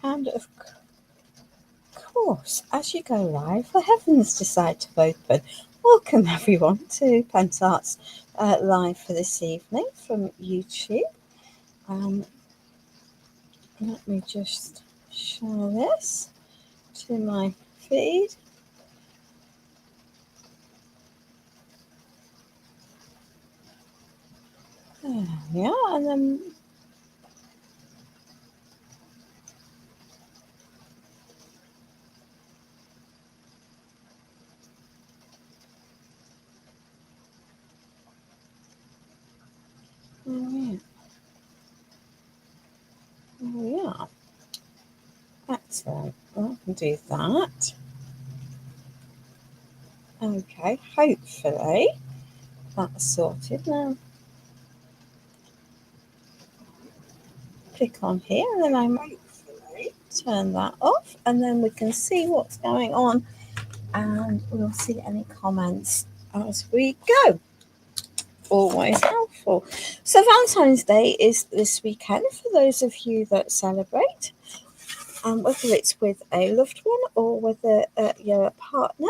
And of course, as you go live, the heavens decide to open. Welcome everyone to Pentart's live for this evening from YouTube. Let me just share this to my feed. There we are, and then there we are. Excellent. I can do that. Okay, hopefully that's sorted now. Click on here and then I might turn that off and then we can see what's going on and we'll see any comments as we go. Always helpful. So Valentine's Day is this weekend for those of you that celebrate, whether it's with a loved one or whether you're a partner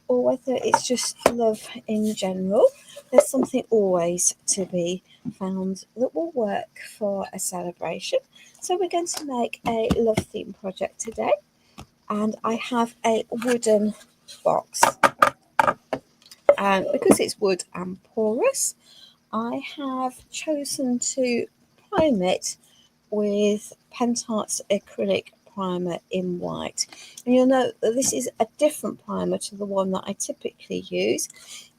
or whether it's just love in general. There's something always to be found that will work for a celebration. So we're going to make a love theme project today, and I have a wooden box, and because it's wood and porous, I have chosen to prime it with Pentart's Acrylic Primer in white. And you'll note that this is a different primer to the one that I typically use,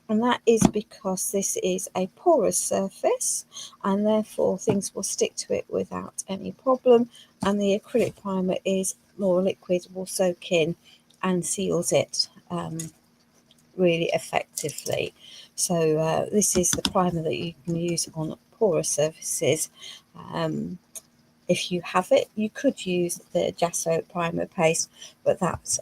and that is because this is a porous surface and therefore things will stick to it without any problem, and the acrylic primer is more liquid, will soak in and seals it really effectively. So this is the primer that you can use on porous surfaces. If you have it, you could use the Gesso primer paste, but that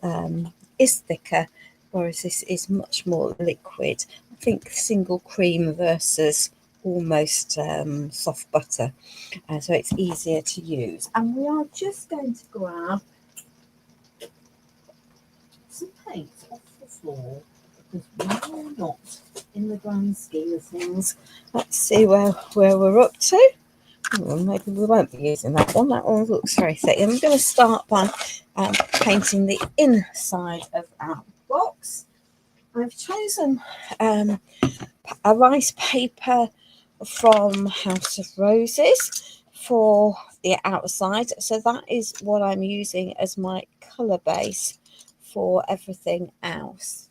is thicker, whereas this is much more liquid. I think single cream versus almost soft butter, so it's easier to use. And we are just going to grab some paint off the floor, because why not, in the grand scheme of things. Let's see where we're up to. Well, maybe we won't be using that one. That one looks very thick. I'm going to start by painting the inside of our box. I've chosen a rice paper from House of Roses for the outside. So that is what I'm using as my colour base for everything else.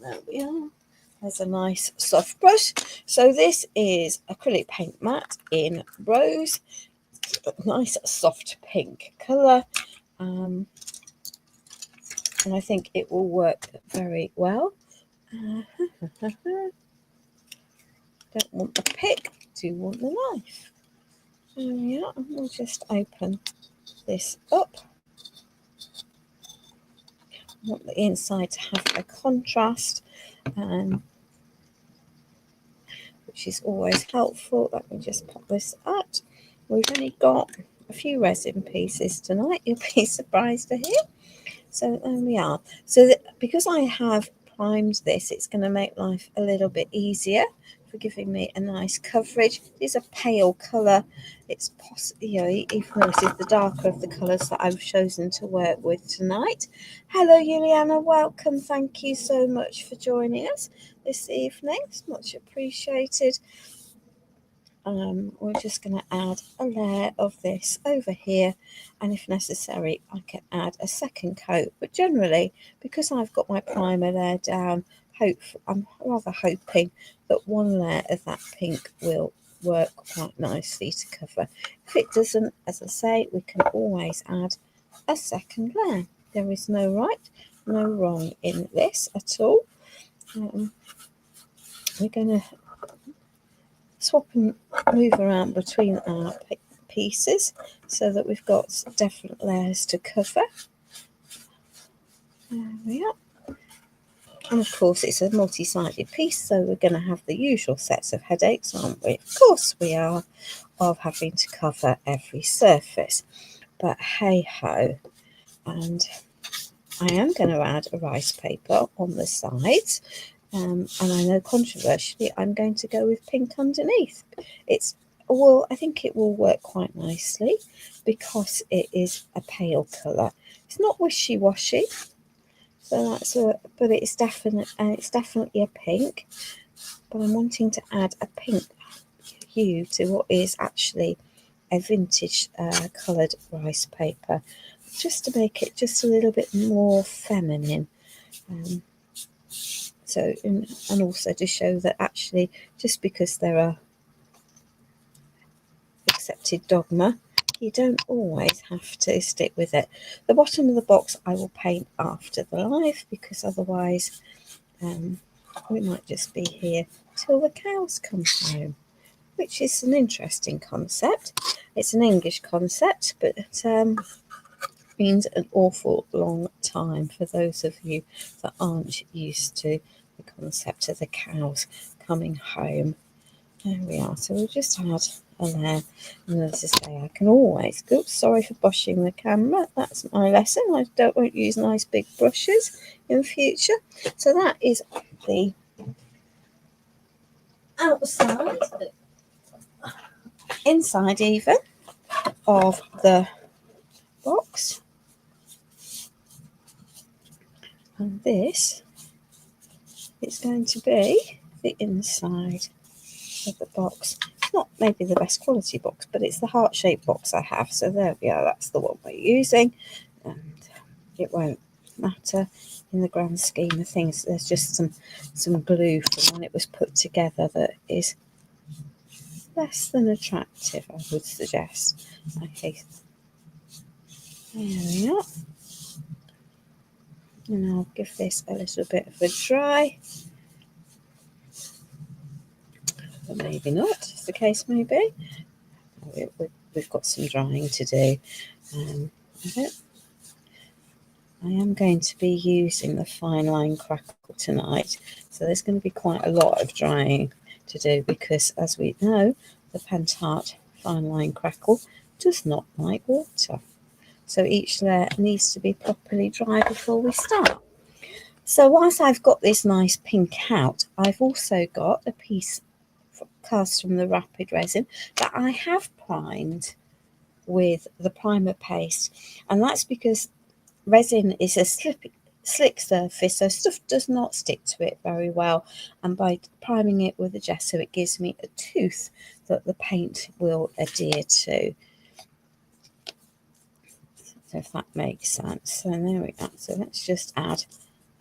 There we are. There's a nice soft brush. So this is acrylic paint matte in rose, nice soft pink colour, and I think it will work very well. Don't want the pick, do want the knife. There we are. We'll just open this up. I want the inside to have a contrast, which is always helpful. Let me just pop this out. We've only got a few resin pieces tonight, you'll be surprised to hear. So there we are. So because I have primed this, it's going to make life a little bit easier for giving me a nice coverage. It is a pale colour. It's even though this is the darker of the colours that I've chosen to work with tonight. Hello Juliana, welcome. Thank you so much for joining us this evening. It's much appreciated. We're just going to add a layer of this over here, and if necessary I can add a second coat, but generally because I've got my primer there down, I'm rather hoping that one layer of that pink will work quite nicely to cover. If it doesn't, as I say, we can always add a second layer. There is no right, no wrong in this at all. We're going to swap and move around between our pieces so that we've got different layers to cover. There we are. And of course it's a multi-sided piece, so we're going to have the usual sets of headaches, aren't we? Of course we are. of having to cover every surface. But hey ho, and I am going to add a rice paper on the sides, and I know controversially I'm going to go with pink underneath. I think it will work quite nicely because it is a pale colour. It's not wishy-washy, so but it's definitely a pink. But I'm wanting to add a pink hue to what is actually a vintage coloured rice paper, just to make it just a little bit more feminine. And also to show that actually, just because there are accepted dogma, you don't always have to stick with it. The bottom of the box I will paint after the live, because otherwise we might just be here till the cows come home, which is an interesting concept. It's an English concept, but means an awful long time for those of you that aren't used to the concept of the cows coming home. There we are. So we'll just add a layer, and as I say, I can always, oops, sorry for bushing the camera, that's my lesson. I won't use nice big brushes in future. So that is the outside, inside even, of the box. And this is going to be the inside of the box. It's not maybe the best quality box, but it's the heart-shaped box I have. So there we are, that's the one we're using. And it won't matter in the grand scheme of things. There's just some glue from when it was put together that is less than attractive, I would suggest. Okay, there we are. And I'll give this a little bit of a dry, or maybe not, as the case may be. We've got some drying to do. I am going to be using the Fineline Crackle tonight, so there's going to be quite a lot of drying to do, because as we know, the Pentart Fineline Crackle does not like water. So each layer needs to be properly dry before we start. So whilst I've got this nice pink out, I've also got a piece cast from the Rapid Resin that I have primed with the primer paste. And that's because resin is a slick surface, so stuff does not stick to it very well. And by priming it with the gesso, it gives me a tooth that the paint will adhere to. So if that makes sense. So there we go. So let's just add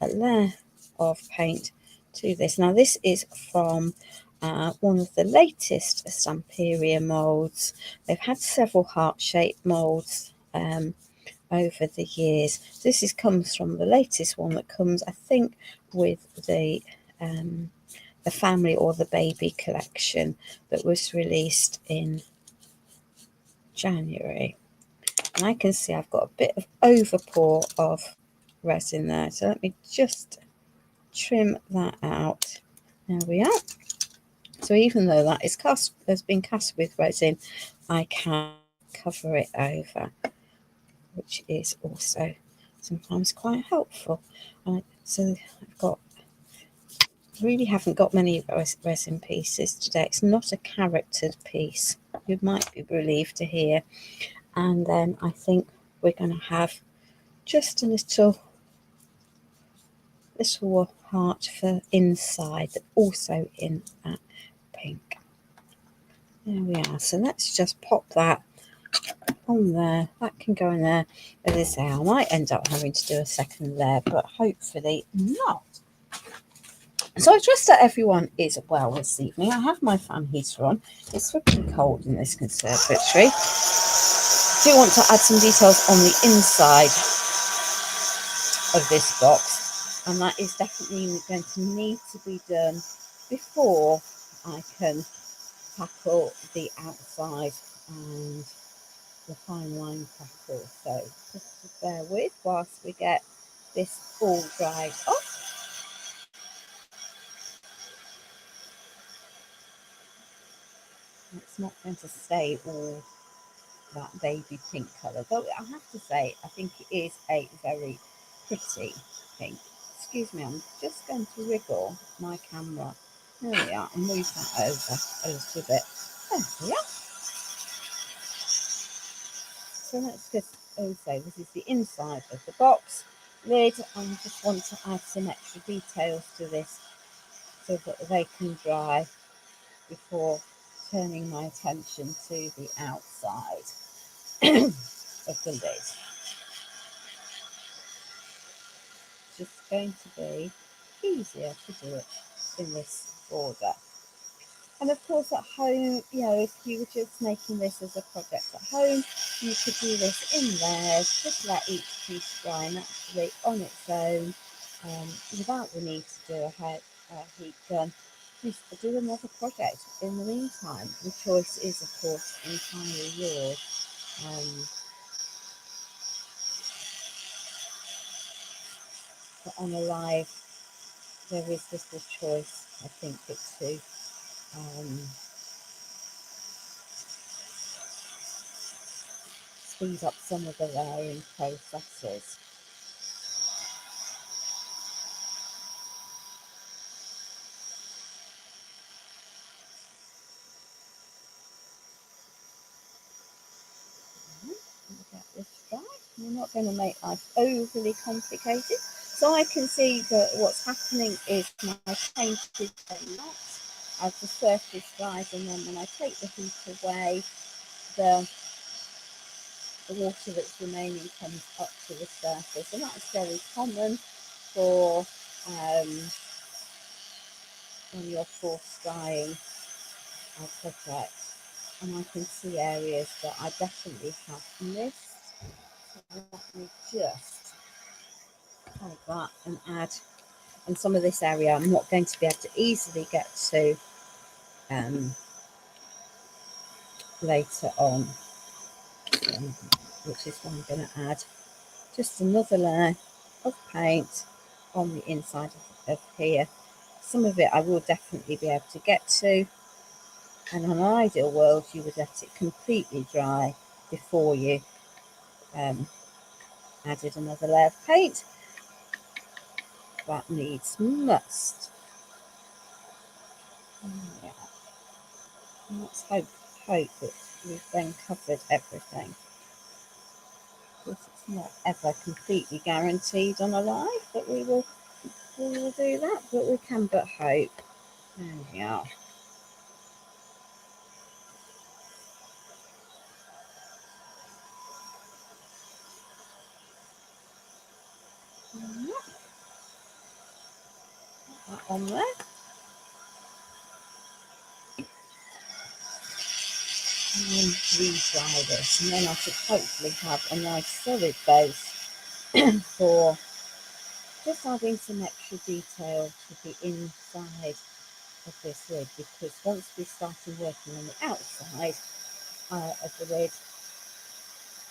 a layer of paint to this. Now this is from one of the latest Stamperia moulds. They've had several heart-shaped moulds over the years. This comes from the latest one that comes, I think, with the family or the baby collection that was released in January. And I can see I've got a bit of overpour of resin there. So let me just trim that out. There we are. So even though that has been cast with resin, I can cover it over, which is also sometimes quite helpful. So really haven't got many resin pieces today. It's not a charactered piece, you might be relieved to hear. And then I think we're going to have just a little heart for inside, also in that pink. There we are. So let's just pop that on there. That can go in there. As I say, I might end up having to do a second layer, but hopefully not. So I trust that everyone is well this evening. I have my fan heater on. It's freaking cold in this conservatory. I do want to add some details on the inside of this box, and that is definitely going to need to be done before I can tackle the outside and the Fineline Crackle. So just to bear with whilst we get this all dried off. It's not going to stay all that baby pink colour, though I have to say I think it is a very pretty pink. Excuse me, I'm just going to wriggle my camera. There we are, and move that over a little bit. There we are. So let's just also, this is the inside of the box lid. I just want to add some extra details to this so that they can dry before turning my attention to the outside of the lid. It's just going to be easier to do it in this order. And of course at home, you know, if you were just making this as a project at home, you could do this in layers, just let each piece dry naturally on its own, without the need to do a heat gun. Just do another project in the meantime. The choice is of course entirely yours. But on a live, there is little choice, I think, but to speed up some of the layering processes. Get this right. We're not going to make life overly complicated. So I can see that what's happening is my paint is going out as the surface dries, and then when I take the heat away, the water that's remaining comes up to the surface, and that's very common for when you're force drying a project. And I can see areas that I definitely have missed. So let me just take that and add. And some of this area I'm not going to be able to easily get to later on, which is why I'm going to add just another layer of paint on the inside of here. Some of it I will definitely be able to get to, and in an ideal world you would let it completely dry before you added another layer of paint. That needs must. Yeah. And let's hope that we've then covered everything. Of course, it's not ever completely guaranteed on a live that we will do that, but we can but hope. There we are. That on there. And then re-dry this, and then I should hopefully have a nice solid base for just adding some extra detail to the inside of this lid, because once we started working on the outside of the lid,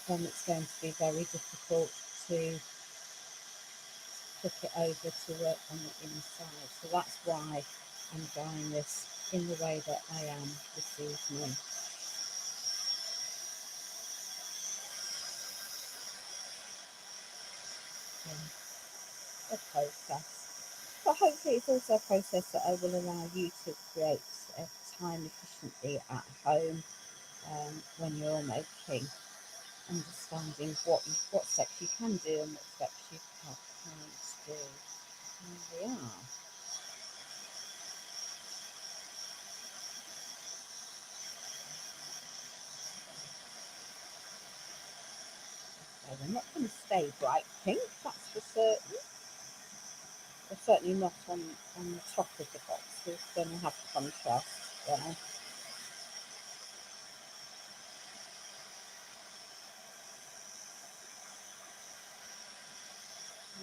then it's going to be very difficult to flip it over to work on the inside. So that's why I'm drying this in the way that I am this evening. A process, but hopefully it's also a process that I will allow you to create time efficiently at home when you're making, understanding what steps you can do and what steps you can't do. There we are. So they're not going to stay bright pink, that's for certain. They're certainly not on the top of the box. We're going to have contrast there.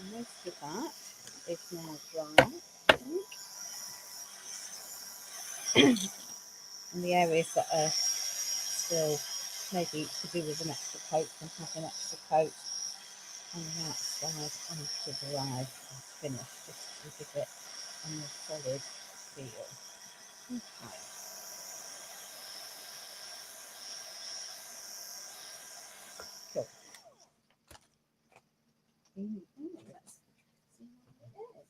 And most of that is now dry, I think. And the areas that are still maybe to do with an extra coat can have an extra coat on that side after the live is finished, just to give it a more solid feel. Okay. Let's see what it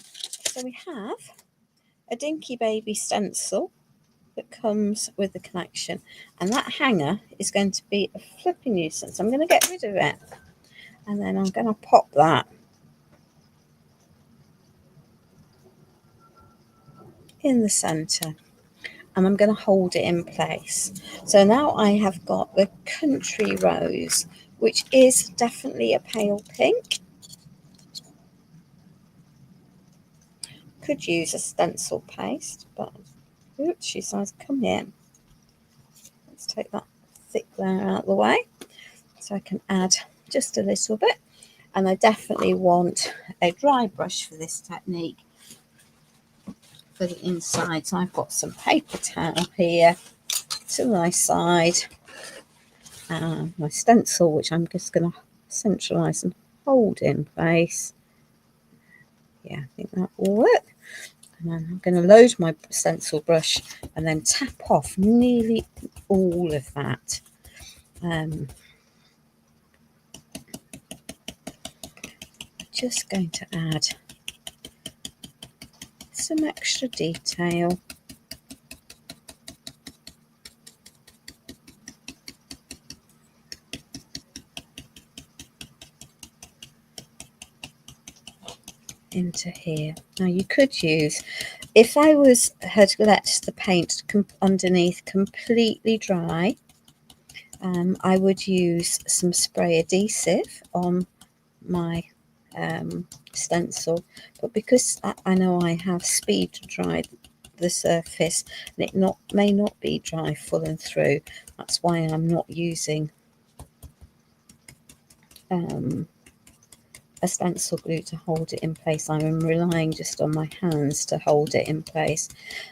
is. So we have a dinky baby stencil that comes with the collection, and that hanger is going to be a flipping nuisance. I'm going to get rid of it, and then I'm going to pop that in the center, and I'm going to hold it in place. So now I have got the Country Rose, which is definitely a pale pink. Could use a stencil paste, but oops, she says come in. Let's take that thick layer out of the way so I can add just a little bit. And I definitely want a dry brush for this technique for the inside. So I've got some paper towel here to my side, and my stencil, which I'm just going to centralize and hold in place. Yeah, I think that will work. And then I'm going to load my stencil brush and then tap off nearly all of that. Just going to add some extra detail. Into here. Now you could use, if I had let the paint underneath completely dry, I would use some spray adhesive on my stencil, but because I know I have speed to dry the surface and it may not be dry full and through, that's why I'm not using a stencil glue to hold it in place. I'm relying just on my hands to hold it in place.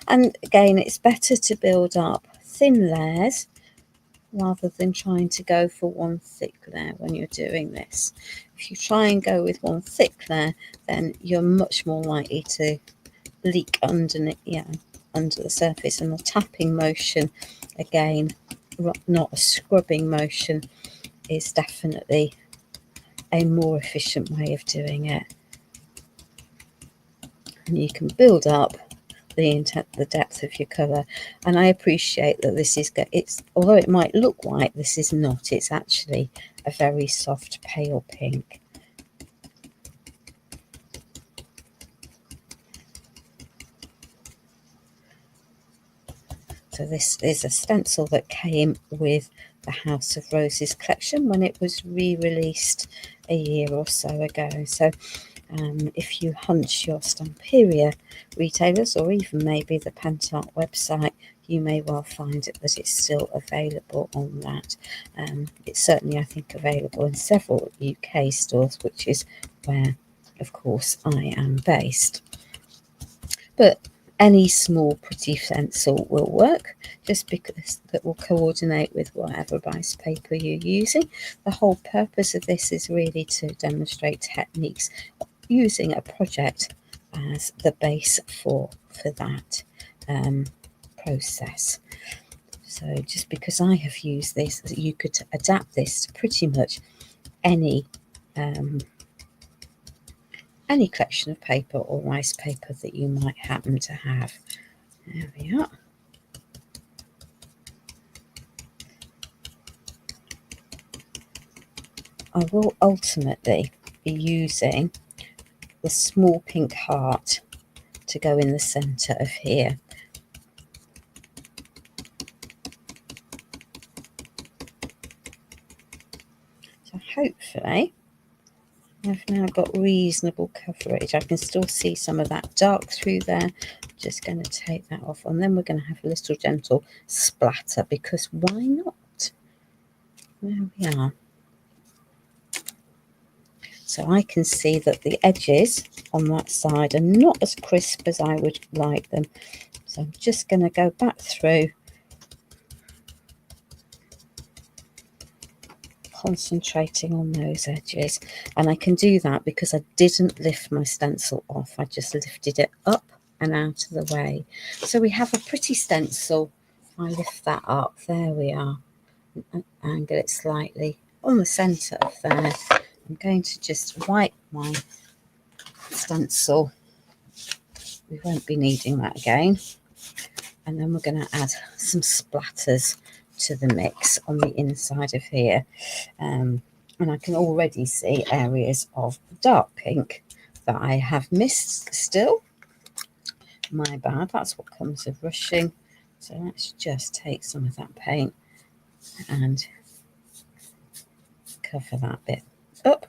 And again, it's better to build up thin layers rather than trying to go for one thick layer when you're doing this. If you try and go with one thick layer, then you're much more likely to leak under the surface, and the tapping motion, again, not a scrubbing motion, is definitely a more efficient way of doing it. And you can build up the depth of your colour. And I appreciate that this is, although it might look white, this is not. It's actually a very soft pale pink. So this is a stencil that came with the House of Roses collection when it was re-released a year or so ago. So if you hunt your Stamperia retailers, or even maybe the Pentart website, you may well find that it's still available on that. It's certainly, I think, available in several UK stores, which is where, of course, I am based. But any small pretty stencil will work, just because that will coordinate with whatever rice paper you're using. The whole purpose of this is really to demonstrate techniques using a project as the base for that process. So just because I have used this, you could adapt this to pretty much any collection of paper or rice paper that you might happen to have. There we are. I will ultimately be using the small pink heart to go in the centre of here. So hopefully I've now got reasonable coverage. I can still see some of that dark through there. I'm just going to take that off, and then we're going to have a little gentle splatter, because why not? There we are. So I can see that the edges on that side are not as crisp as I would like them. So I'm just going to go back through, concentrating on those edges. And I can do that because I didn't lift my stencil off. I just lifted it up and out of the way. So we have a pretty stencil. If I lift that up, there we are. Angle it slightly on the centre of there, I'm going to just wipe my stencil. We won't be needing that again. And then we're going to add some splatters to the mix on the inside of here. And I can already see areas of dark pink that I have missed still. My bad, that's what comes with rushing. So let's just take some of that paint and cover that bit up.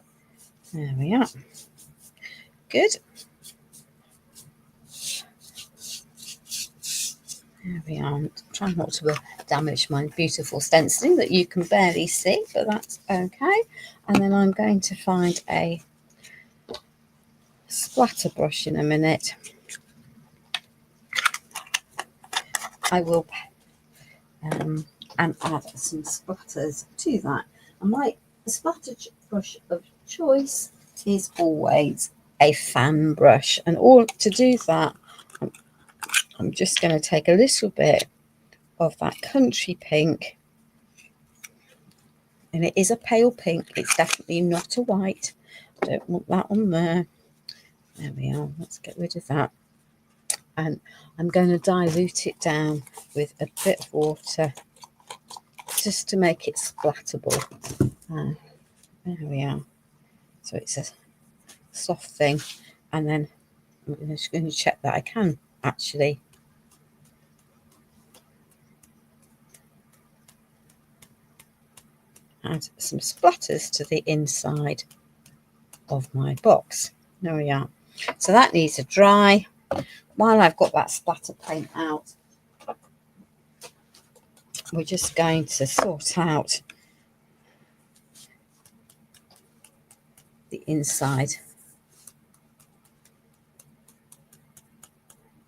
There we are. Good. There we are. I'm trying not to damage my beautiful stenciling that you can barely see, but that's okay. And then I'm going to find a splatter brush in a minute. I will and add some splatters to that. And my splatter brush of choice is always a fan brush. And all to do that, I'm just going to take a little bit of that country pink, and it is a pale pink. It's definitely not a white. I don't want that on there. There we are. Let's get rid of that. And I'm going to dilute it down with a bit of water just to make it splattable. There we are. So it's a soft thing. And then I'm just going to check that I can actually add some splatters to the inside of my box. There we are. So that needs to dry. While I've got that splatter paint out, we're just going to sort out the inside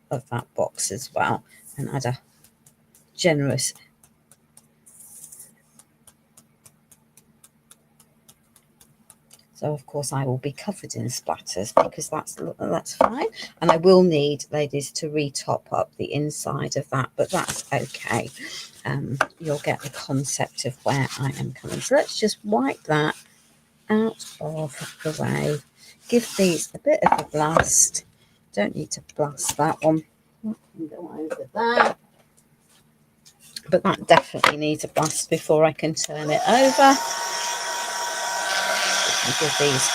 of that box as well, and add a generous So of course I will be covered in splatters because that's fine, and I will need, ladies, to re-top up the inside of that, but that's okay. You'll get the concept of where I am coming. So let's just wipe that out of the way. Give these a bit of a blast. Don't need to blast that one. Go over there. But that definitely needs a blast before I can turn it over. Give these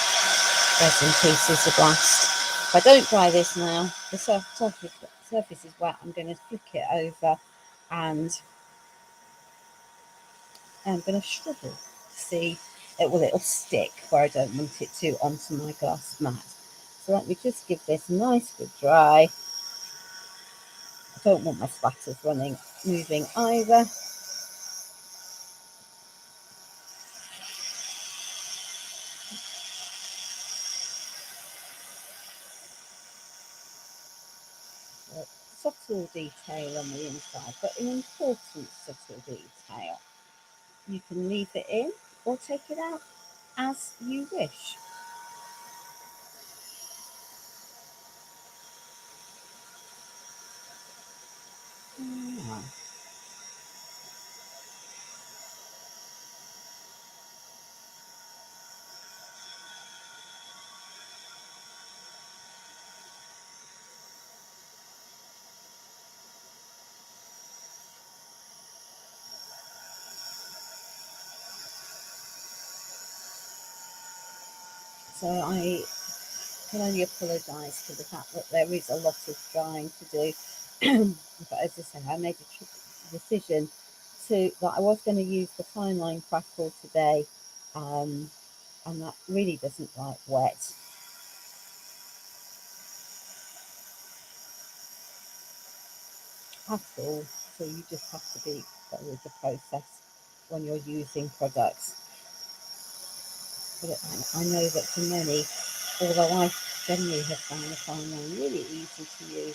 resin pieces a blast. If I don't dry this now, the surface is wet. I'm going to flick it over and I'm going to struggle to see it. Well, it'll stick where I don't want it to onto my glass mat. So let me just give this a nice good dry. I don't want my splatters moving either. Subtle detail on the inside, but an important subtle detail. You can leave it in or take it out as you wish. Yeah. So I can only apologise for the fact that there is a lot of drying to do. But as I say, I made a decision that I was going to use the Fineline Crackle today, and that really doesn't like wet. At all. So you just have to be better with the process when you're using products. But I know that for many, although I generally have found the Fineline really easy to use,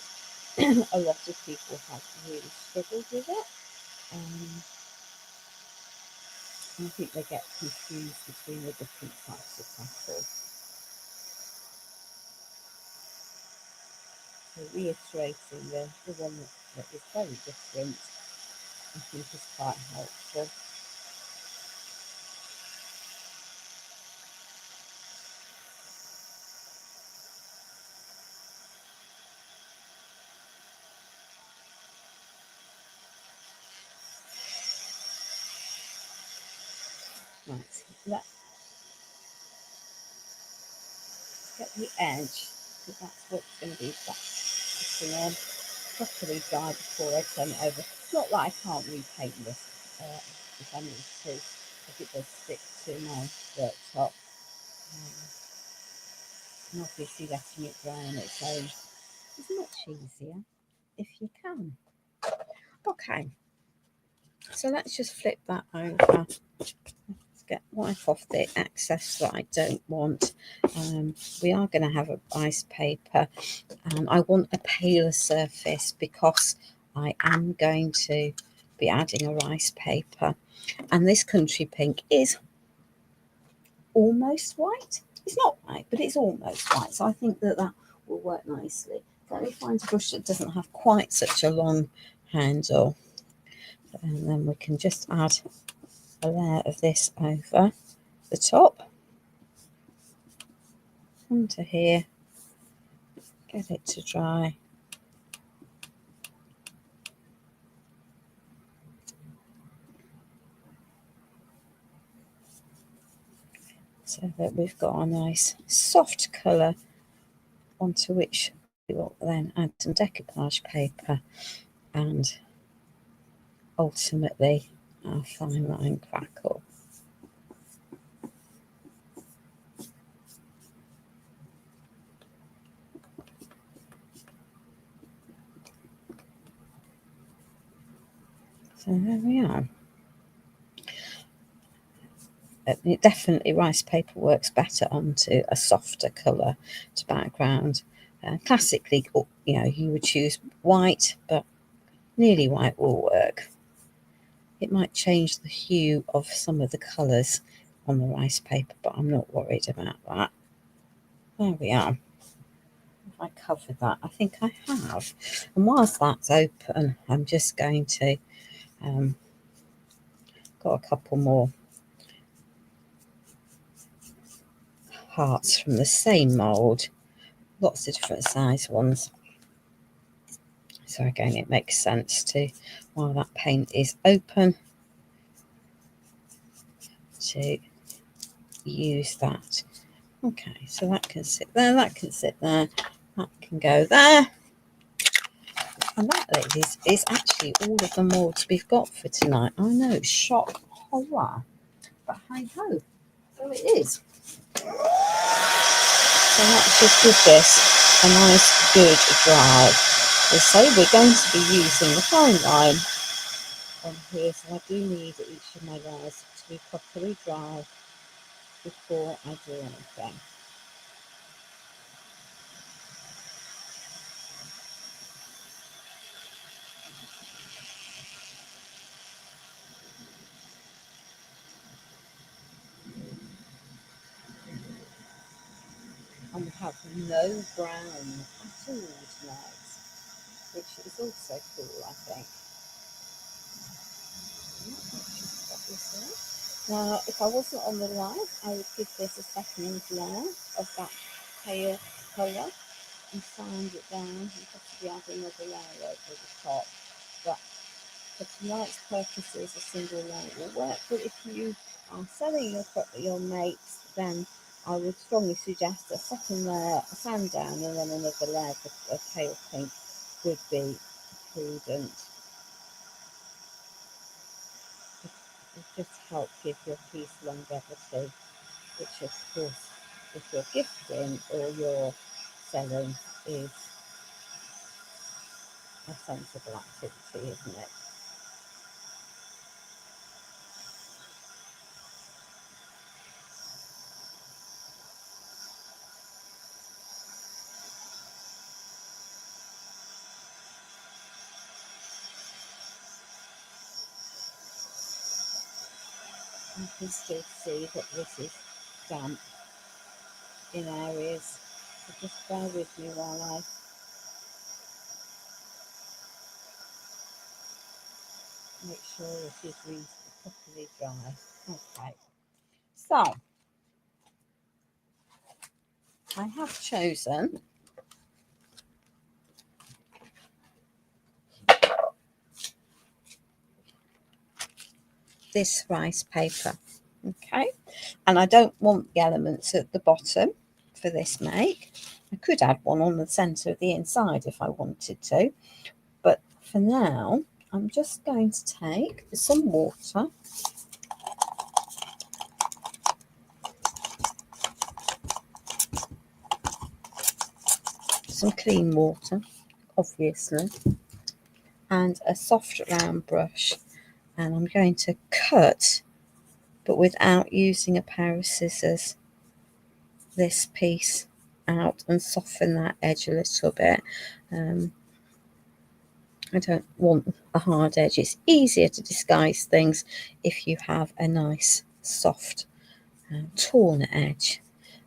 a lot of people have really struggled with it. I think they get confused between the different types of crackle. So reiterating the one that is very different, I think is quite helpful. Right, let's get the edge, because that's what's going to be putting on properly dry before I turn it over. Not that I can't repaint this if I need to, if it does stick to my worktop. And obviously letting it dry on its own is much easier if you can. Okay, so let's just flip that over. Wipe off the excess that I don't want. We are going to have a rice paper. I want a paler surface because I am going to be adding a rice paper, and this country pink is almost white. It's not white, but it's almost white, so I think that that will work nicely. Let me find a brush that doesn't have quite such a long handle, and then we can just add a layer of this over the top onto here, get it to dry. So that we've got a nice soft colour onto which we will then add some decoupage paper and ultimately our Fineline Crackle. So there we are. It definitely, rice paper works better onto a softer colour to background. Classically, you know, you would choose white, but nearly white will work. It might change the hue of some of the colours on the rice paper, but I'm not worried about that. There we are. Have I covered that? I think I have. And whilst that's open, I'm just going to got a couple more hearts from the same mould, lots of different size ones. So again, it makes sense to, while that paint is open, to use that. Okay, so that can sit there, that can sit there, that can go there. And that, ladies, is actually all of the moulds we've got for tonight. I know, shock horror, but hey ho, so it is. So let's just give this a nice good dry. As I say, we're going to be using the fine line on here, so I do need each of my layers to be properly dry before I do anything. And we have no brown at all tonight, which is also cool, I think. Now, if I wasn't on the live, I would give this a second layer of that pale colour and sand it down and possibly add another layer over the top. But for tonight's purposes, a single layer will work. But if you are selling your mates, then I would strongly suggest a second layer, a sand down, and then another layer of pale pink would be prudent. It just help give your piece longevity, which of course, if you're gifting or you're selling, is a sensible activity, isn't it? You can still see that this is damp in areas, so just bear with me while I make sure it is properly dry. Okay, so I have chosen this rice paper. Okay, and I don't want the elements at the bottom for this make. I could add one on the centre of the inside if I wanted to, but for now I'm just going to take some water, some clean water obviously, and a soft round brush, and I'm going to cut, but without using a pair of scissors, this piece out and soften that edge a little bit. I don't want a hard edge. It's easier to disguise things if you have a nice soft torn edge,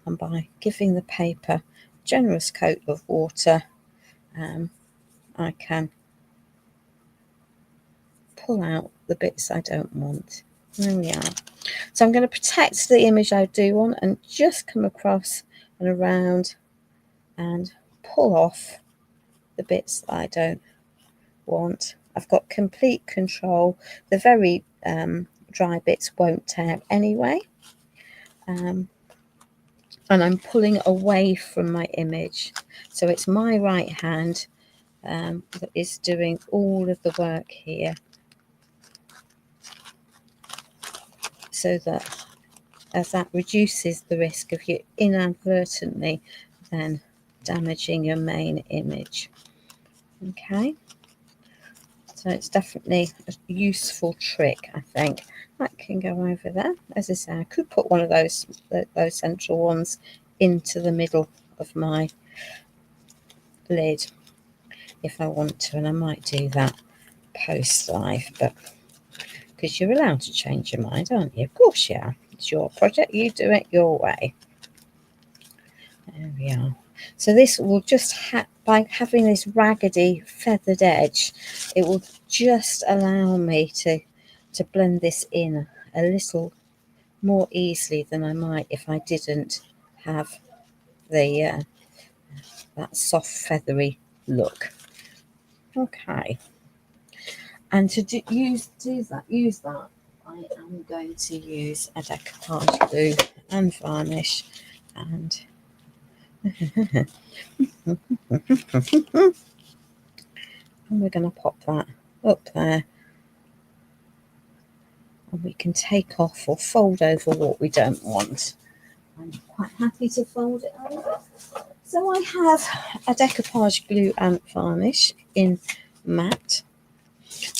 and by giving the paper a generous coat of water, I can pull out the bits I don't want. There we are. So I'm going to protect the image I do want and just come across and around and pull off the bits that I don't want. I've got complete control. The very dry bits won't tear anyway. And I'm pulling away from my image. So it's my right hand that is doing all of the work here, so that as that reduces the risk of you inadvertently then damaging your main image. Okay, so it's definitely a useful trick. I think that can go over there. As I say, I could put one of those central ones into the middle of my lid if I want to, and I might do that post live, but because you're allowed to change your mind, aren't you? Of course you are. It's your project, you do it your way. There we are. So this will just by having this raggedy feathered edge, it will just allow me to blend this in a little more easily than I might if I didn't have the that soft feathery look. Okay, and to use that, I am going to use a Decoupage Glue and Varnish, and and we're going to pop that up there, and we can take off or fold over what we don't want. I'm quite happy to fold it over. So I have a Decoupage Glue and Varnish in matte.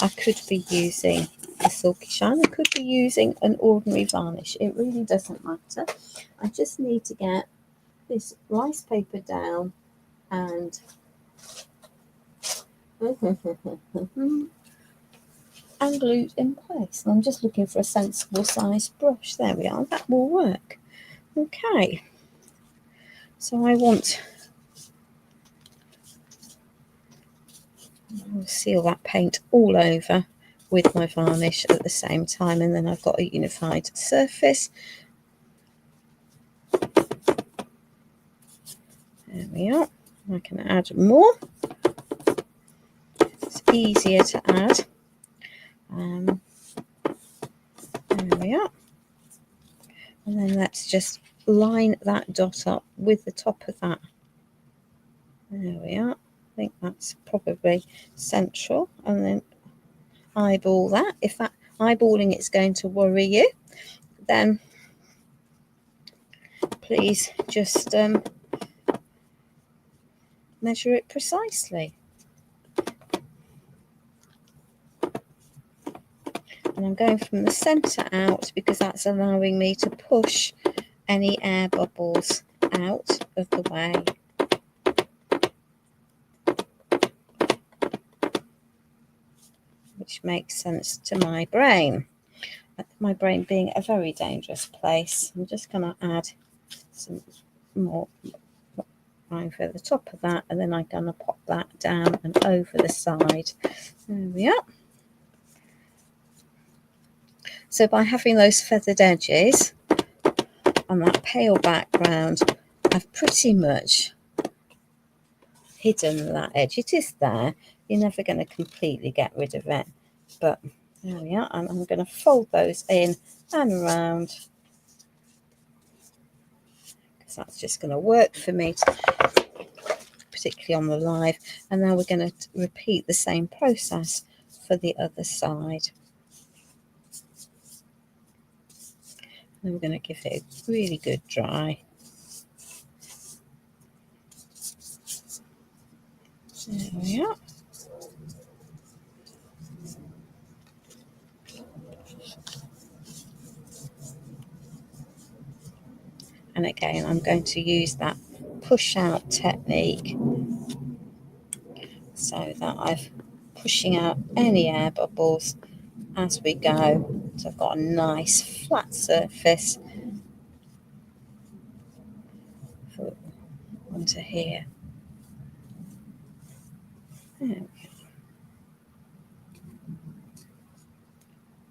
I could be using a Silky Shine. I could be using an ordinary varnish. It really doesn't matter. I just need to get this rice paper down and and glued in place. And I'm just looking for a sensible sized brush. There we are. That will work. Okay. So I'll seal that paint all over with my varnish at the same time, and then I've got a unified surface. There we are. I can add more. It's easier to add. There we are. And then let's just line that dot up with the top of that. There we are. I think that's probably central, and then eyeball that. If that eyeballing it's going to worry you, then please just measure it precisely. And I'm going from the centre out because that's allowing me to push any air bubbles out of the way. Which makes sense to my brain. My brain being a very dangerous place. I'm just going to add some more over the top of that, and then I'm going to pop that down and over the side. There we are. So by having those feathered edges on that pale background, I've pretty much hidden that edge. It is there. You're never going to completely get rid of it, but There we are, and I'm going to fold those in and around, because that's just going to work for me, particularly on the live. And now we're going to repeat the same process for the other side. And we're going to give it a really good dry. There we are. And again, I'm going to use that push out technique so that I'm pushing out any air bubbles as we go. So I've got a nice flat surface for onto here. There we go.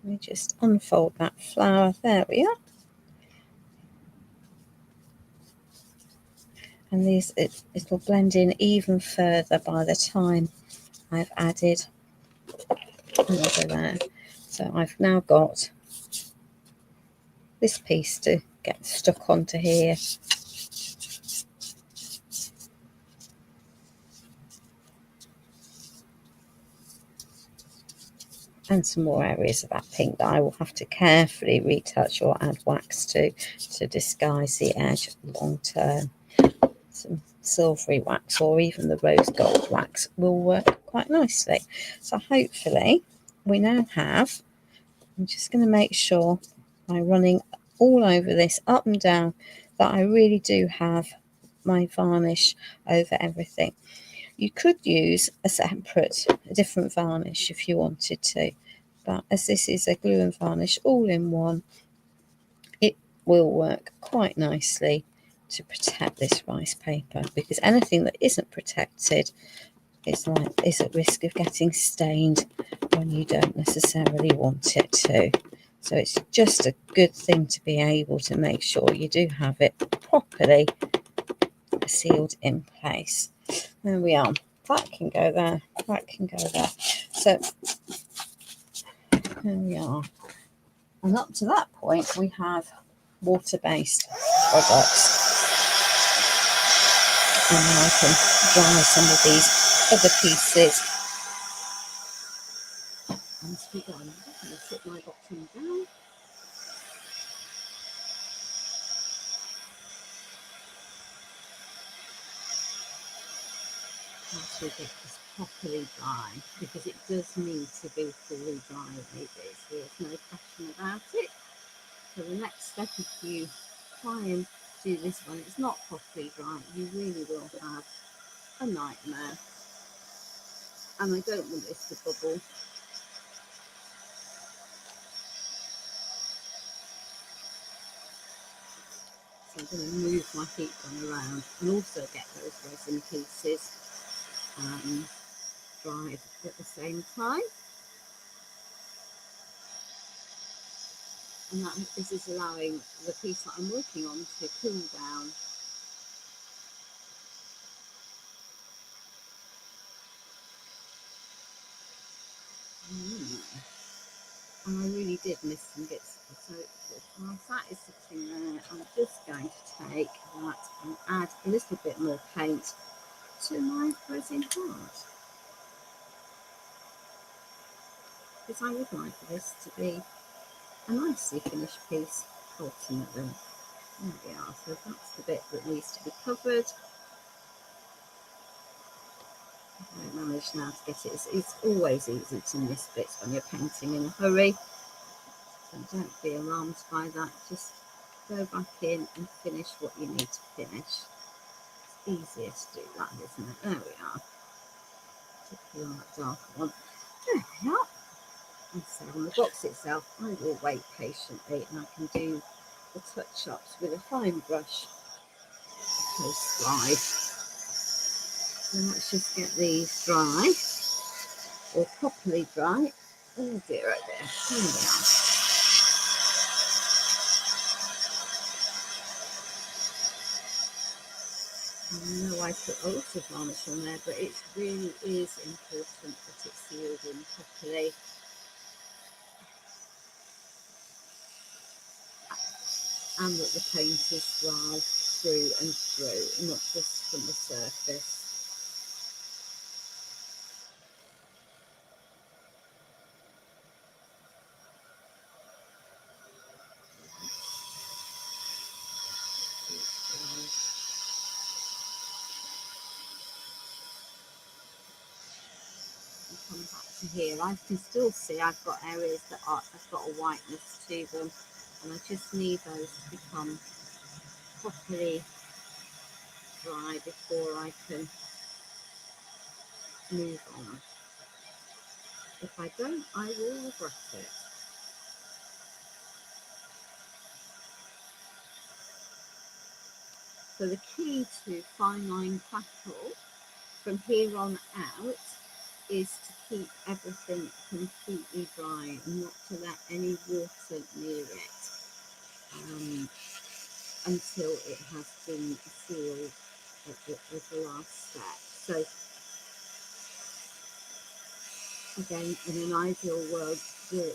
Let me just unfold that flower. There we are. And these, it'll blend in even further by the time I've added another there. So I've now got this piece to get stuck onto here. And some more areas of that pink that I will have to carefully retouch or add wax to disguise the edge long term. Some silvery wax or even the rose gold wax will work quite nicely. So hopefully we now have, I'm just going to make sure by running all over this up and down that I really do have my varnish over everything. You could use a different varnish if you wanted to, but as this is a glue and varnish all in one, it will work quite nicely to protect this rice paper, because anything that isn't protected is at risk of getting stained when you don't necessarily want it to. So it's just a good thing to be able to make sure you do have it properly sealed in place. There we are. That can go there. That can go there. So there we are. And up to that point, we have water-based products. And now I can dry some of these other pieces. Once we're done, I'm going to sit my bottom down. Once we get this properly dry, because it does need to be fully dry, there's no question about it. So the next step, if you try and do this when it's not properly dry, you really will have a nightmare. And I don't want this to bubble. So I'm going to move my heat gun around and also get those resin pieces dried at the same time. And this is allowing the piece that I'm working on to cool down. And I really did miss some bits. So whilst that is sitting there, I'm just going to take that and add a little bit more paint to my resin heart. Because I would like this to be a nicely finished piece ultimately. There we are. So that's the bit that needs to be covered. I managed now to get it. It's always easy to miss bits when you're painting in a hurry. So don't be alarmed by that. Just go back in and finish what you need to finish. It's easier to do that, isn't it? There we are. Particularly on that darker one. There we are. And so on the box itself, I will wait patiently and I can do the touch-ups with a fine brush post-slide. So let's just get these dry, or properly dry. Oh dear, right there. Here we are. I know I put a lot of varnish on there, but it really is important that it's sealed in properly. and that the paint is dry through and through, not just from the surface. Come back to here, I can still see I've got areas that have got a whiteness to them, and I just need those to become properly dry before I can move on. If I don't, I will regret it. So the key to Fineline Crackle from here on out is to keep everything completely dry and not to let any water near it until it has been sealed at the last step. So again, in an ideal world,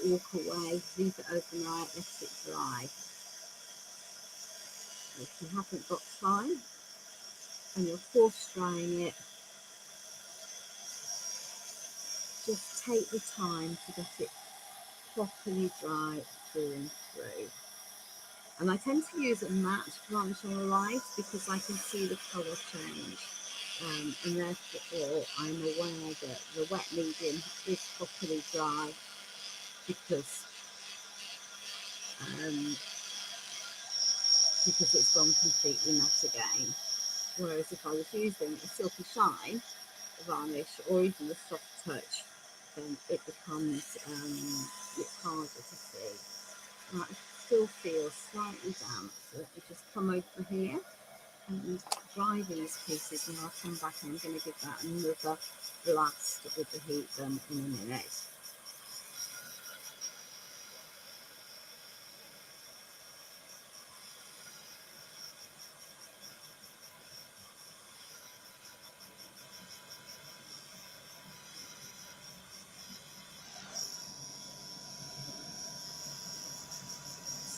walk away, leave it overnight, let it dry. If you haven't got time and you're force drying it, just take the time to get it properly dry through and through. And I tend to use a matte varnish on the light because I can see the colour change. And therefore I'm aware that the wet medium is properly dry because it's gone completely matte again. Whereas if I was using a Silky Shine varnish or even a soft touch, then it becomes it's harder to see. Now, it still feels slightly damp, so let me just come over here and dry these pieces, and I'll come back and I'm going to give that another blast with the heat gun in a minute.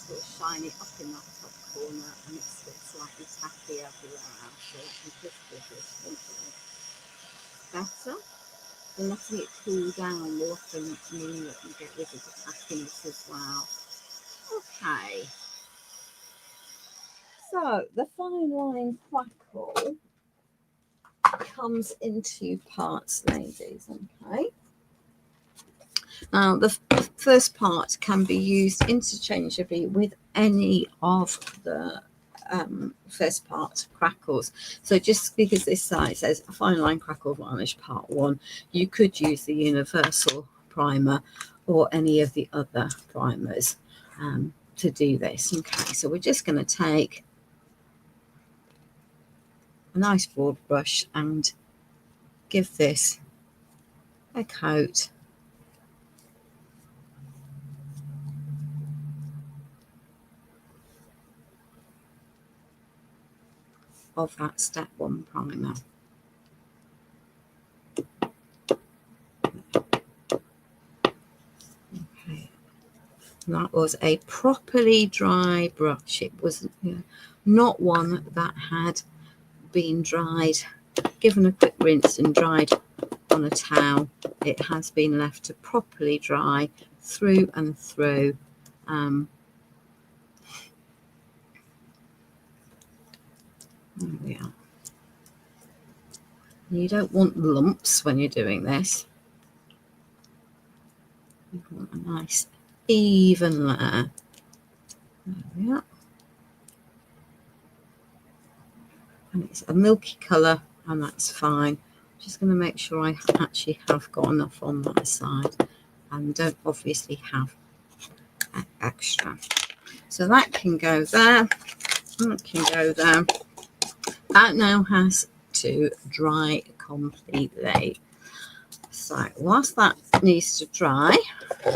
Still shiny up in that top corner, and it's still slightly tacky everywhere else. So let me just give this something better. And letting it cool down will often mean that you get rid of the tackiness as well. Okay. So the Fineline Crackle comes in two parts, ladies. Okay. Now, the first part can be used interchangeably with any of the first part crackles. So just because this side says Fineline Crackle Varnish Part 1, you could use the Universal Primer or any of the other primers to do this. Okay, so we're just going to take a nice broad brush and give this a coat of that step 1 primer. Okay, that was a properly dry brush. It was not one that had been dried, given a quick rinse and dried on a towel. It has been left to properly dry through and through. There we are. You don't want lumps when you're doing this. You want a nice even layer. There we are. And it's a milky colour, and that's fine. Just going to make sure I actually have got enough on that side and don't obviously have extra. So that can go there. That can go there. That now has to dry completely. So whilst that needs to dry, I'm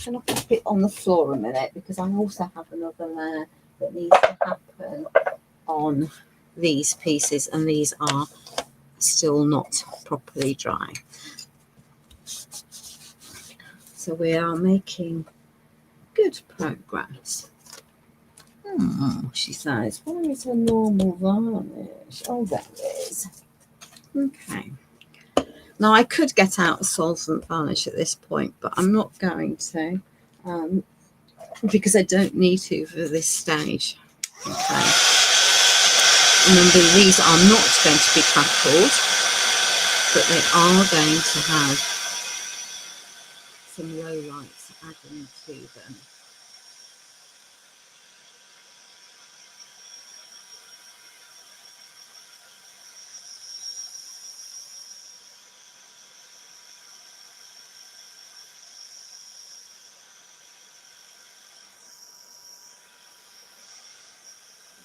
going to pop it on the floor a minute because I also have another layer that needs to happen on these pieces, and these are still not properly dry. So we are making good progress. She says, where is her normal varnish? Oh, there it is. Okay. Now, I could get out a solvent varnish at this point, but I'm not going to because I don't need to for this stage. Okay. Remember, these are not going to be crackled, but they are going to have some low lights adding to them.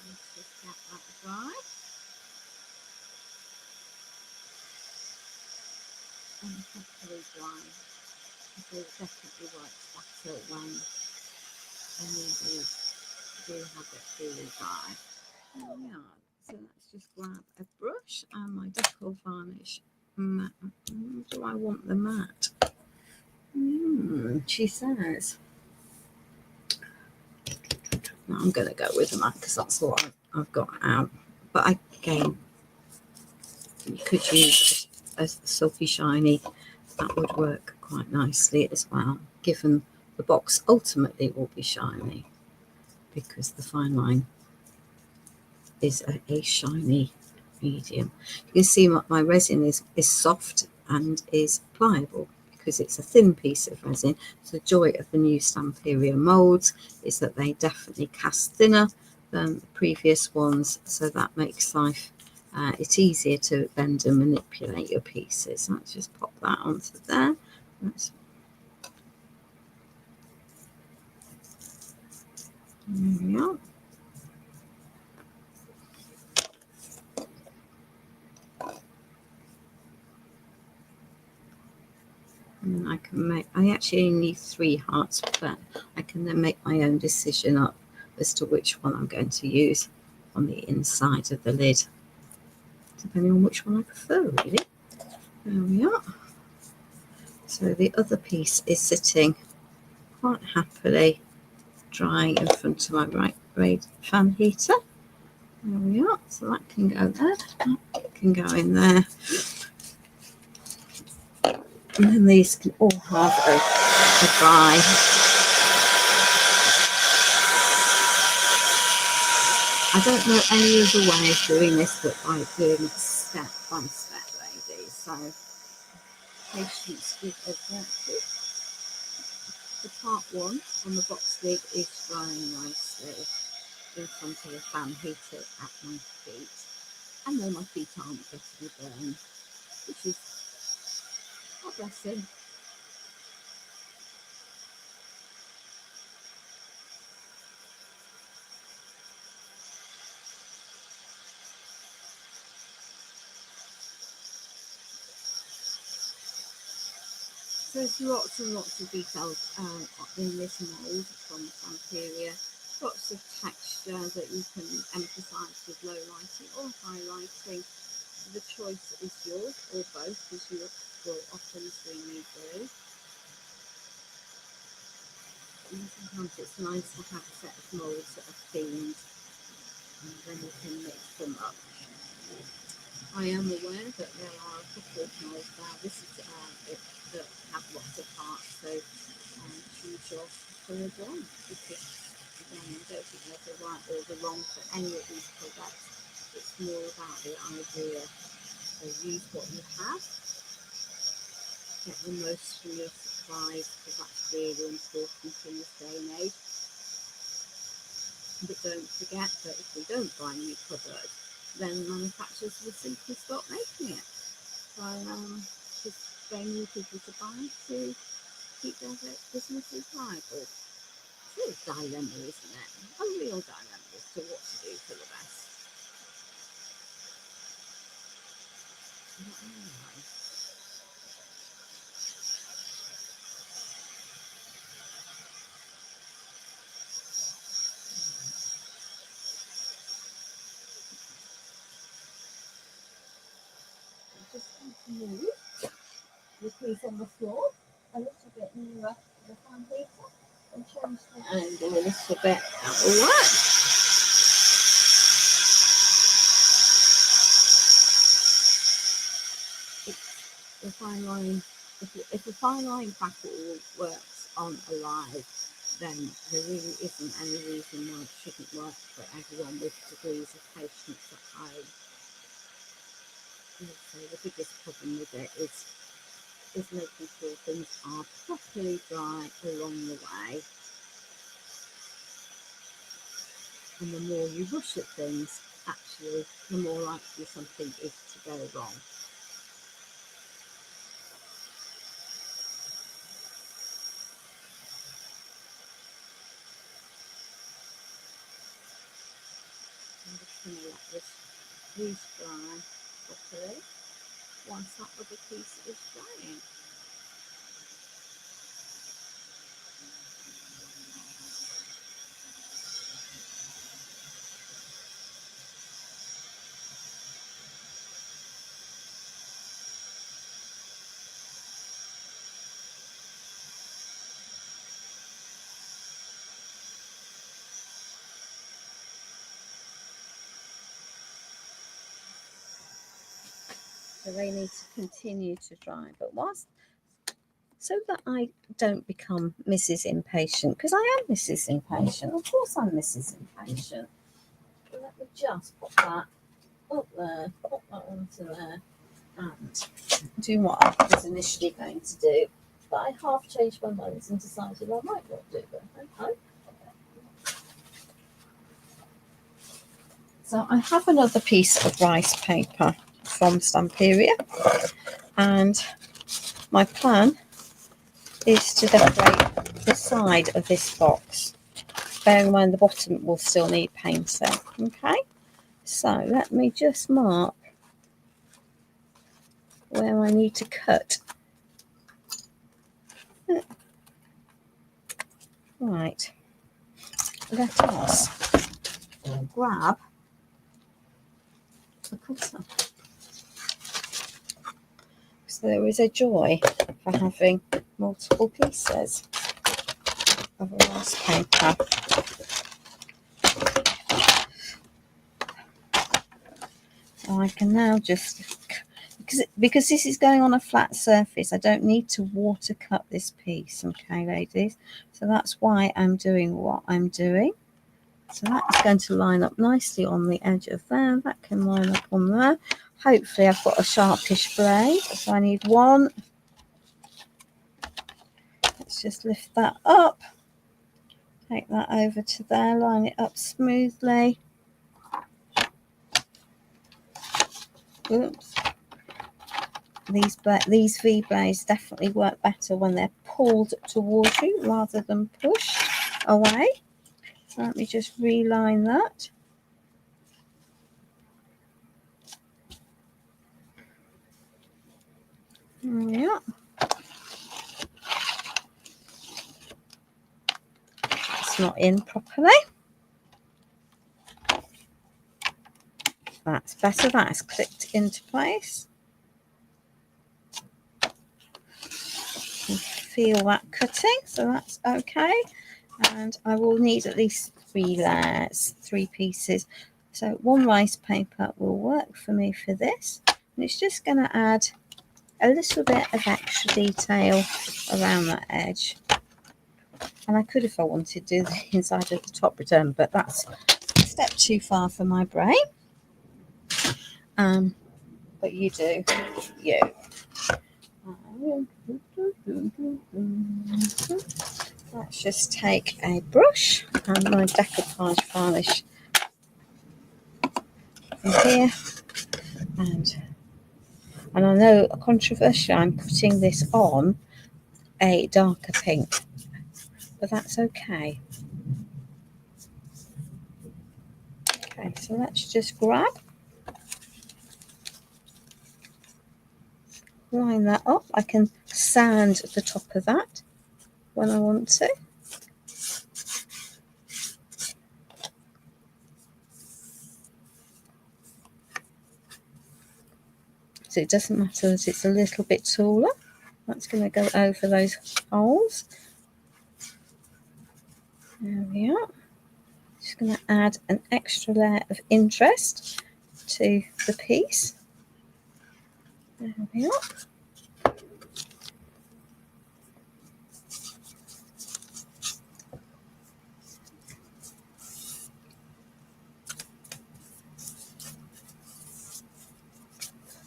Let's just get that dry. And hopefully dry. They will definitely work better when we do have it fully dry. There we are. So let's just grab a brush and my Deco varnish matte. Do I want the matte? She says. No, I'm going to go with the matte because that's what I've got out. But again, you could use a silky shiny. That would work quite nicely as well, given the box ultimately will be shiny because the fine line is a shiny medium. You can see my resin is soft and is pliable because it's a thin piece of resin. So the joy of the new Stamperia molds is that they definitely cast thinner than the previous ones, so that makes life it's easier to bend and manipulate your pieces. Let's just pop that onto there. There we are. And then I can make, I actually need 3 hearts, but I can then make my own decision up as to which one I'm going to use on the inside of the lid, depending on which one I prefer, really. There we are. So the other piece is sitting quite happily drying in front of my right grade fan heater. There we are. So that can go there. That can go in there. And then these can all have a dry. I don't know any other way of doing this but by doing it step by step, ladies. So patience with objective. The part 1 on the box lid is drying nicely in front of the fan heater at my feet. And then my feet aren't getting a burn, which is a blessing. So there's lots and lots of details in this mould from Stamperia. Lots of texture that you can emphasise with low lighting or highlighting. The choice is yours, or both, as you will often see me do. And sometimes it's nice to have a set of moulds that are themed, and then you can mix them up. I am aware that there are a couple of moulds now. This is that have lots of parts, so choose your preferred one, because again, I don't think there's a right or the wrong for any of these products. It's more about the idea. So use what you have, get the most from your supplies, because that's really important in this day and age. But don't forget that if we don't buy new product, then manufacturers will simply stop making it. So just getting new people to buy to keep their businesses viable. It's a dilemma, isn't it? A real dilemma as to what to do for the best. Just going to move the piece on the floor a little bit nearer the fan heater and change the angle a little bit. That will work. Fineline, if a Fineline Crackle works on a live, then there really isn't any reason why it shouldn't work for everyone with degrees of patience at home. So the biggest problem with it is making sure things are properly dry along the way. And the more you rush at things, actually, the more likely something is to go wrong. I'm just going to let this piece dry properly once that other piece is drying. So they need to continue to dry, but so that I don't become Mrs. Impatient, because I am Mrs. Impatient. Of course I'm Mrs. Impatient. But let me just put that up there, put that onto there, and do what I was initially going to do. But I half changed my mind and decided I might not do that. Okay. So I have another piece of rice paper from Stamperia, and my plan is to decorate the side of this box, bearing in mind the bottom will still need painting. Okay, so let me just mark where I need to cut. Right, let us grab the cutter. So there is a joy for having multiple pieces of rice paper. So I can now just, because this is going on a flat surface, I don't need to water cut this piece, okay ladies? So that's why I'm doing what I'm doing. So that's going to line up nicely on the edge of there. That can line up on there. Hopefully I've got a sharpish blade, so I need one. Let's just lift that up. Take that over to there, line it up smoothly. Oops. These V blades definitely work better when they're pulled towards you rather than pushed away. So let me just reline that. Yeah. It's not in properly. That's better. That is clicked into place. You can feel that cutting, so that's okay. And I will need at least 3 layers, 3 pieces. So one rice paper will work for me for this. And it's just going to add a little bit of extra detail around that edge. And I could, if I wanted, do the inside of the top return, but that's a step too far for my brain. But you do you. Let's just take a brush and my decoupage varnish in here, and I know controversially I'm putting this on a darker pink, but that's okay. Okay, so let's just line that up. I can sand the top of that when I want to. So it doesn't matter that it's a little bit taller. That's going to go over those holes. There we are. Just going to add an extra layer of interest to the piece. There we are.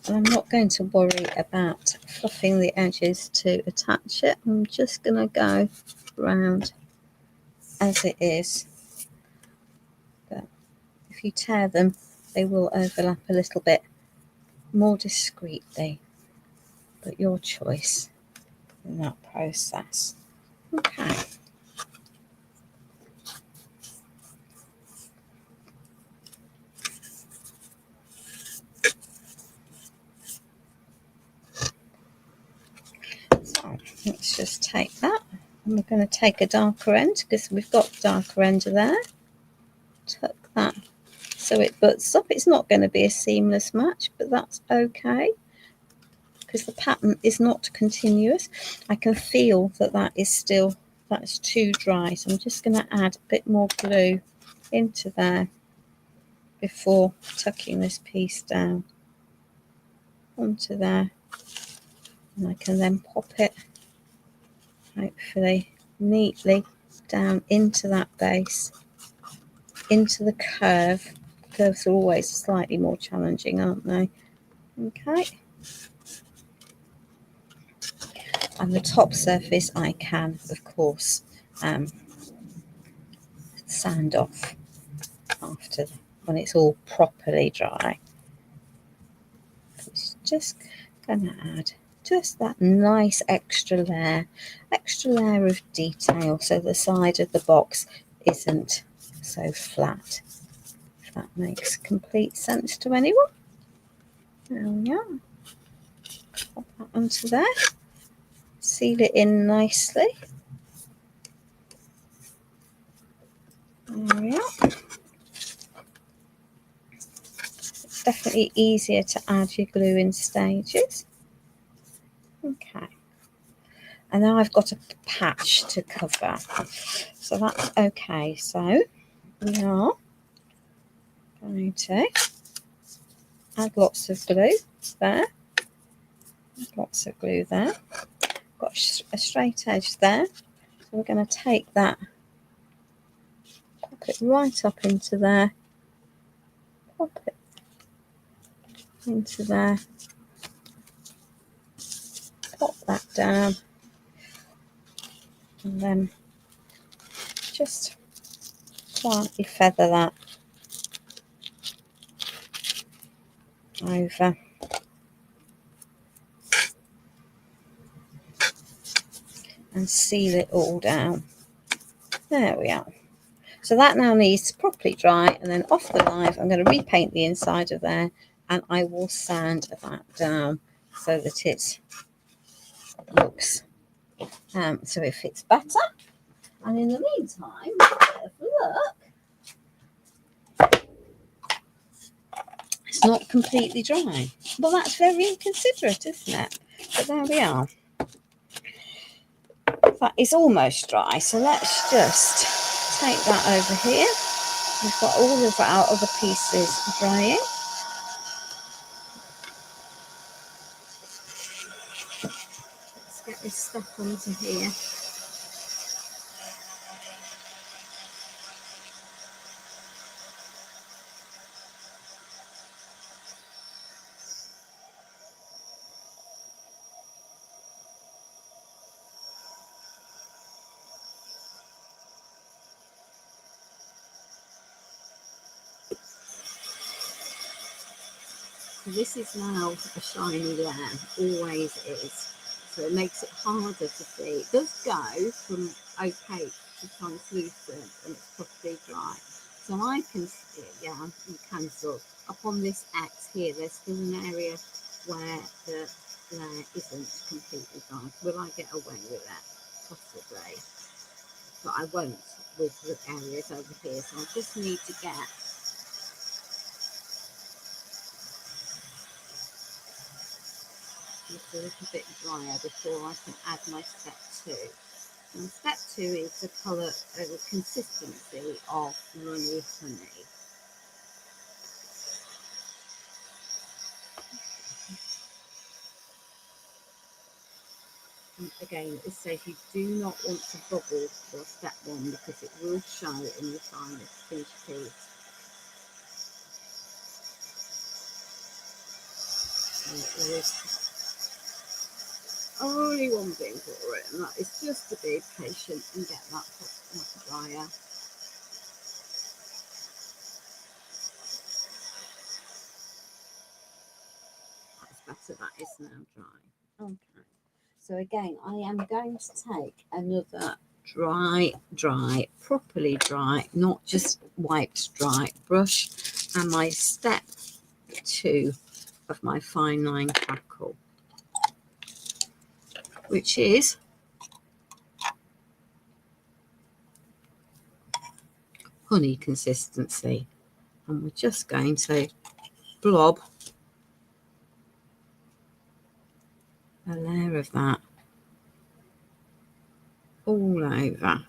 And I'm not going to worry about fluffing the edges to attach it. I'm just going to go round as it is. But if you tear them, they will overlap a little bit more discreetly. But your choice in that process. Okay. So let's just take that. And we're going to take a darker end because we've got darker end there. Tuck that so it butts up. It's not going to be a seamless match, but that's okay because the pattern is not continuous. I can feel that that is still, that's too dry. So I'm just going to add a bit more glue into there before tucking this piece down onto there. And I can then pop it, hopefully, neatly down into that base, into the curve. Curves are always slightly more challenging, aren't they? Okay. And the top surface I can, of course, sand off after when it's all properly dry. It's just going to add just that nice extra layer of detail so the side of the box isn't so flat. If that makes complete sense to anyone. There we are. Pop that onto there. Seal it in nicely. There we are. It's definitely easier to add your glue in stages. Okay. And now I've got a patch to cover. So that's okay. So we are going to add lots of glue there. Lots of glue there. Got a straight edge there. So we're going to take that, pop it right up into there. Pop it into there. Pop that down. And then just slightly feather that over. And seal it all down. There we are. So that now needs to properly dry, and then off the knife I'm going to repaint the inside of there, and I will sand that down so that it looks so it fits better. And in the meantime, have a look. It's not completely dry. Well, that's very inconsiderate, isn't it? But there we are. That is almost dry, so let's just take that over here. We've got all of our other pieces drying. Let's get this stuff onto here. So this is now a shiny layer, always is. So it makes it harder to see. It does go from opaque to translucent and it's properly dry. So I can see it, yeah, you can sort of, up on this X here, there's still an area where the layer isn't completely dry. Will I get away with that? Possibly. But I won't with the areas over here. So I just need to get just a little bit drier before I can add my step 2. And step 2 is the colour, the consistency of runny honey. And again, it says you do not want to bubble for step 1 because it will show in the finest finished piece. there is only one thing for it, and that is just to be patient and get that drier. That's better, that is now dry. Okay, so again, I am going to take another dry, properly dry, not just wiped dry brush, and my step 2 of my Fineline Crackle, which is honey consistency, and we're just going to blob a layer of that all over.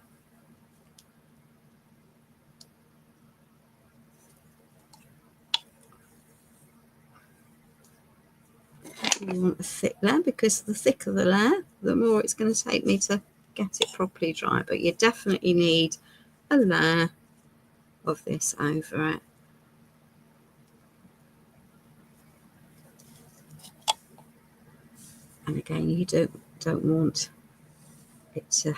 You want a thick layer, because the thicker the layer, the more it's going to take me to get it properly dry, but you definitely need a layer of this over it. And again, you don't want it to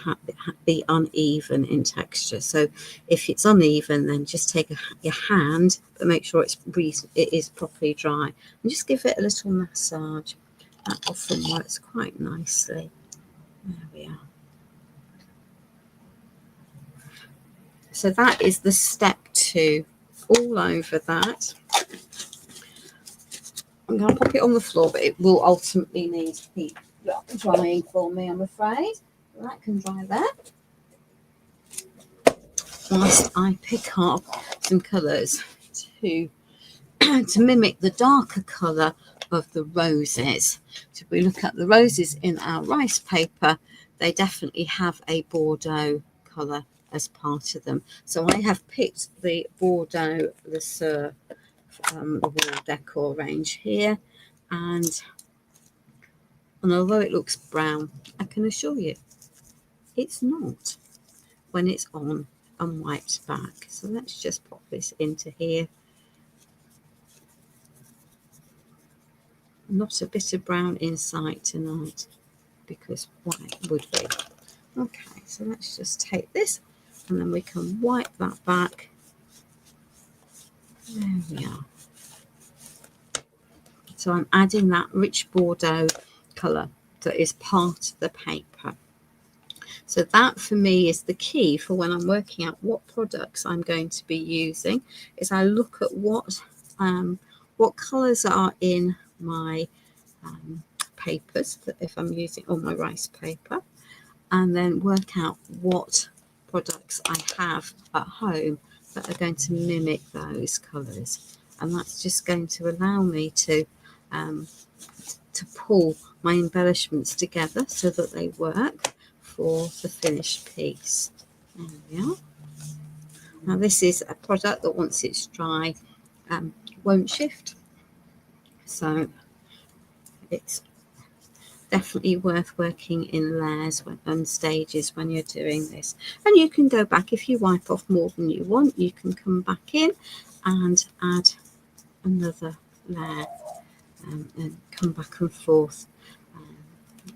be uneven in texture. So if it's uneven, then just take your hand, but make sure it is properly dry, and just give it a little massage. That often works quite nicely. There we are. So that is the step 2 all over that. I'm going to pop it on the floor, but it will ultimately need to be drying for me, I'm afraid. That can dry there. Whilst I pick up some colours to mimic the darker colour of the roses. So if we look at the roses in our rice paper, they definitely have a Bordeaux colour as part of them. So I have picked the Bordeaux, the Sur, the wall decor range here, and although it looks brown, I can assure you it's not when it's on and wiped back. So let's just pop this into here. Not a bit of brown inside tonight, because white would be. Okay, so let's just take this, and then we can wipe that back. There we are. So I'm adding that rich Bordeaux colour that is part of the paper. So that for me is the key for when I'm working out what products I'm going to be using, is I look at what colours are in my papers, if I'm using on my rice paper, and then work out what products I have at home that are going to mimic those colours, and that's just going to allow me to pull my embellishments together so that they work for the finished piece. There we are. Now this is a product that once it's dry won't shift, so it's definitely worth working in layers and stages when you're doing this. And you can go back, if you wipe off more than you want, you can come back in and add another layer and come back and forth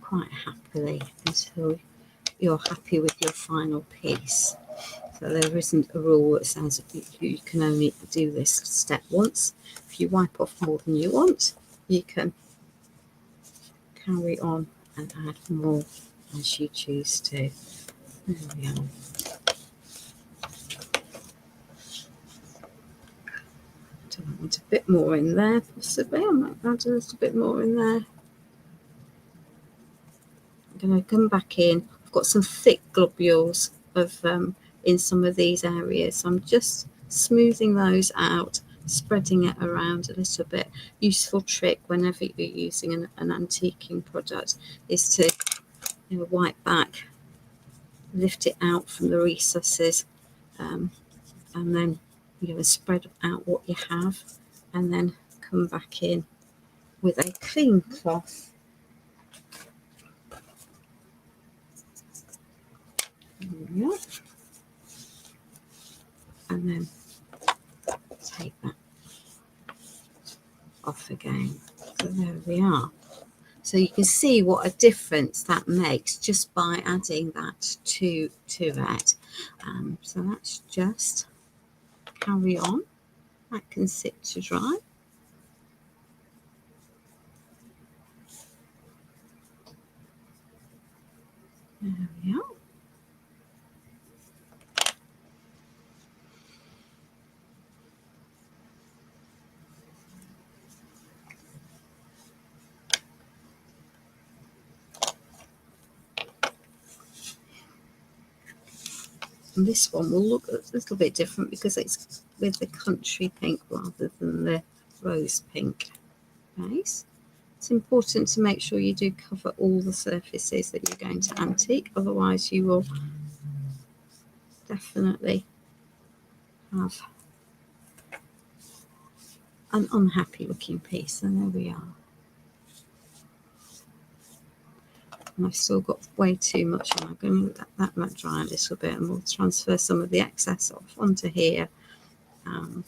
quite happily until you're happy with your final piece. So there isn't a rule that says you can only do this step once. If you wipe off more than you want, you can carry on and add more as you choose to. There we are. Do I want a bit more in there? Possibly. I might add a little bit more in there. I'm going to come back in. I've got some thick globules of in some of these areas. So I'm just smoothing those out, spreading it around a little bit. Useful trick whenever you're using an antiquing product is to wipe back, lift it out from the recesses, and then spread out what you have, and then come back in with a clean cloth. And then take that off again. So there we are. So you can see what a difference that makes just by adding that to it. So that's just carry on. That can sit to dry. There we are. And this one will look a little bit different because it's with the country pink rather than the rose pink base. It's important to make sure you do cover all the surfaces that you're going to antique, otherwise you will definitely have an unhappy looking piece. And there we are. And I've still got way too much on. I'm going to let that dry a little bit, and we'll transfer some of the excess off onto here. And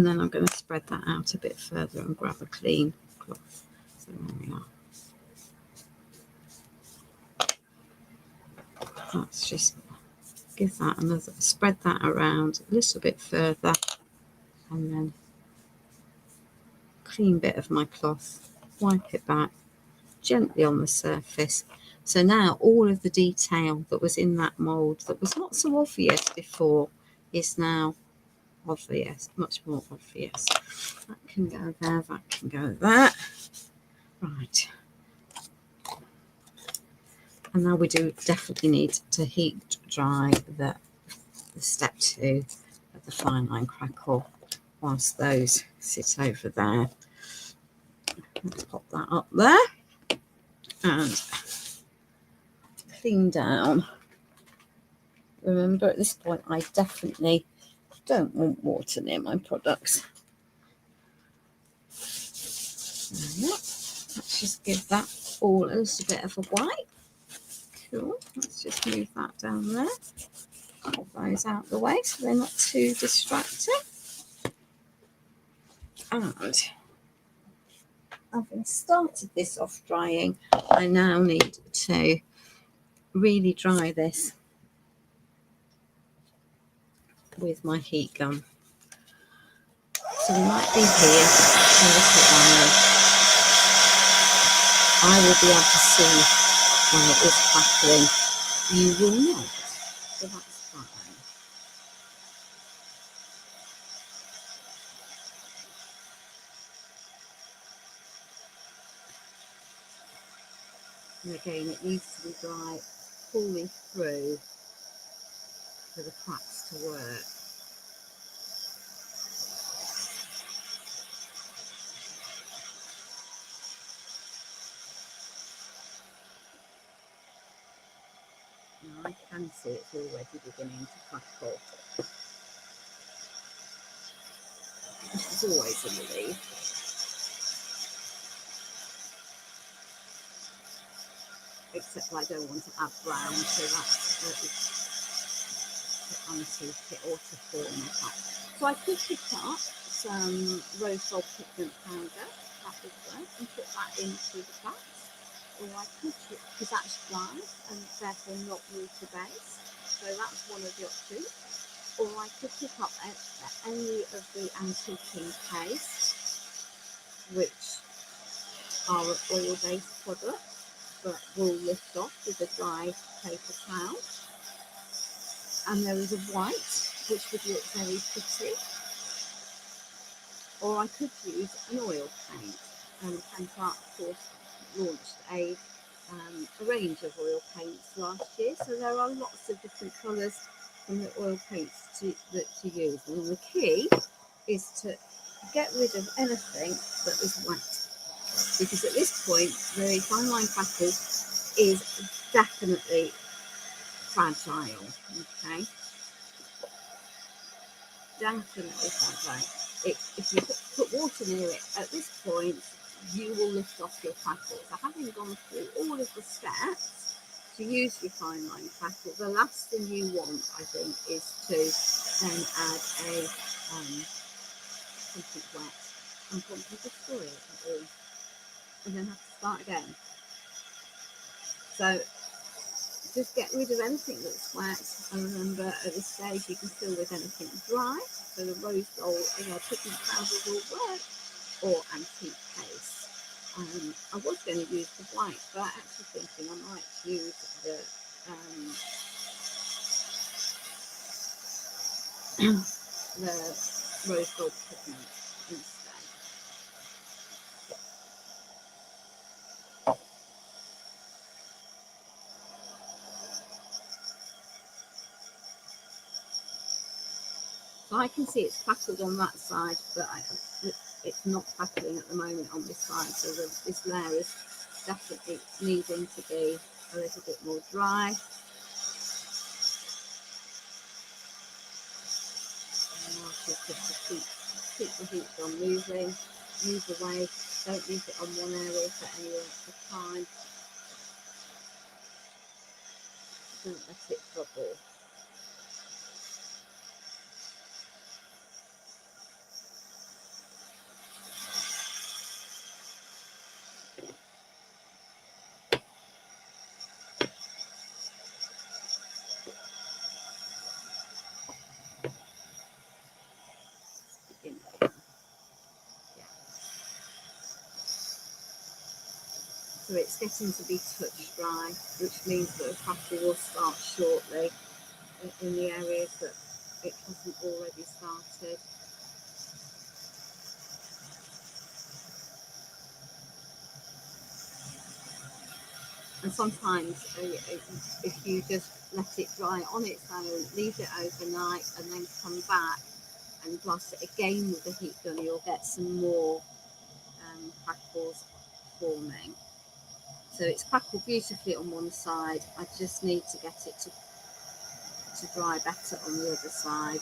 then I'm going to spread that out a bit further and grab a clean cloth. So there we are. Let's just give that another, spread that around a little bit further, and then clean bit of my cloth, wipe it back gently on the surface. So now all of the detail that was in that mould that was not so obvious before is now obvious, much more obvious. That can go there, that can go there. Right. And now we do definitely need to heat dry the step 2 of the Fineline Crackle whilst those sit over there. Let's pop that up there and clean down. Remember, at this point I definitely don't want water near my products. Let's just give that all a little bit of a wipe. Cool. Let's just move that down there. Pop those out the way so they're not too distracting. And having started this off drying, I now need to really dry this with my heat gun. So we might be here a little while. I will be able to see when it is crackling. You will not. So that's fine. And again, it needs to be dry fully through for the cracks to work. Now I can see it's already beginning to crackle. This is always a relief. Except I don't want to add brown, so that's to antique it or to form it. So I could pick up some rose gold pigment powder, that would work, and put that into the cracks. Or I could, because that's dry and therefore not water based, so that's one of the options. Or I could pick up any of the antiquing pastes, which are oil based products, but will lift off with a dry paper towel. And there is a white, which would look very pretty. Or I could use an oil paint. Pentart, of course, launched a range of oil paints last year, so there are lots of different colours from the oil paints to use. And the key is to get rid of anything that is wet, because at this point the Fineline Crackle is definitely fragile. Okay, definitely fragile. If you put water near it at this point, you will lift off your crackle. So having gone through all of the steps to use your Fineline Crackle, the last thing you want, I think, is to then add a something wet and probably destroy it all and then have to start again. So just get rid of anything that's wet, and remember at this stage you can fill with anything dry. So the rose gold or pigment powder will work, or antique paste. I was going to use the white, but I'm actually thinking I might use the rose gold pigment instead. So I can see it's crackled on that side, but it's not crackling at the moment on this side. So this layer is definitely needing to be a little bit more dry. And I'll just keep the heat on moving, move away. Don't leave it on one area for any length of time. Don't let it bubble. So it's getting to be touch dry, which means that the crackle will start shortly in the areas that it hasn't already started. And sometimes if you just let it dry on its own, leave it overnight and then come back and blast it again with the heat gun, you'll get some more crackles forming. So it's crackled beautifully on one side. I just need to get it to dry better on the other side.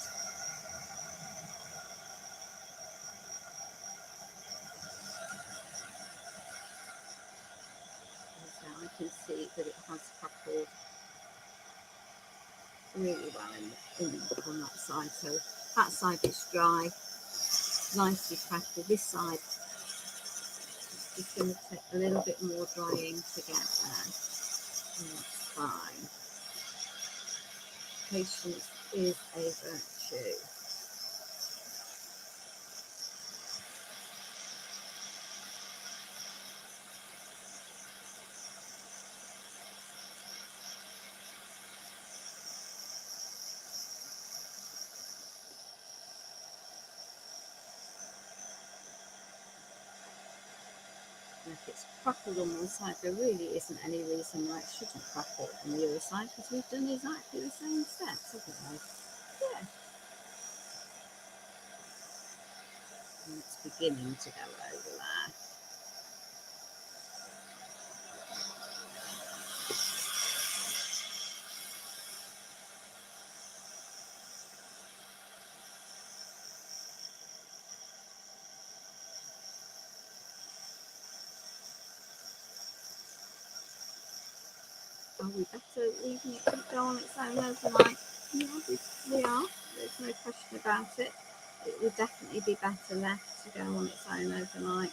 So I can see that it has crackled really well on that side. So that side is dry, nicely crackled. This side is going to take a little bit more drying to get there. And that's fine. Patience is a virtue. If it's crackled on one side, there really isn't any reason why it shouldn't crackle on the other side, because we've done exactly the same steps, haven't we? Yeah. And it's beginning to go over there. Are we better leaving it to go on its own overnight? Yeah, we are. There's no question about it. It would definitely be better left to go on its own overnight.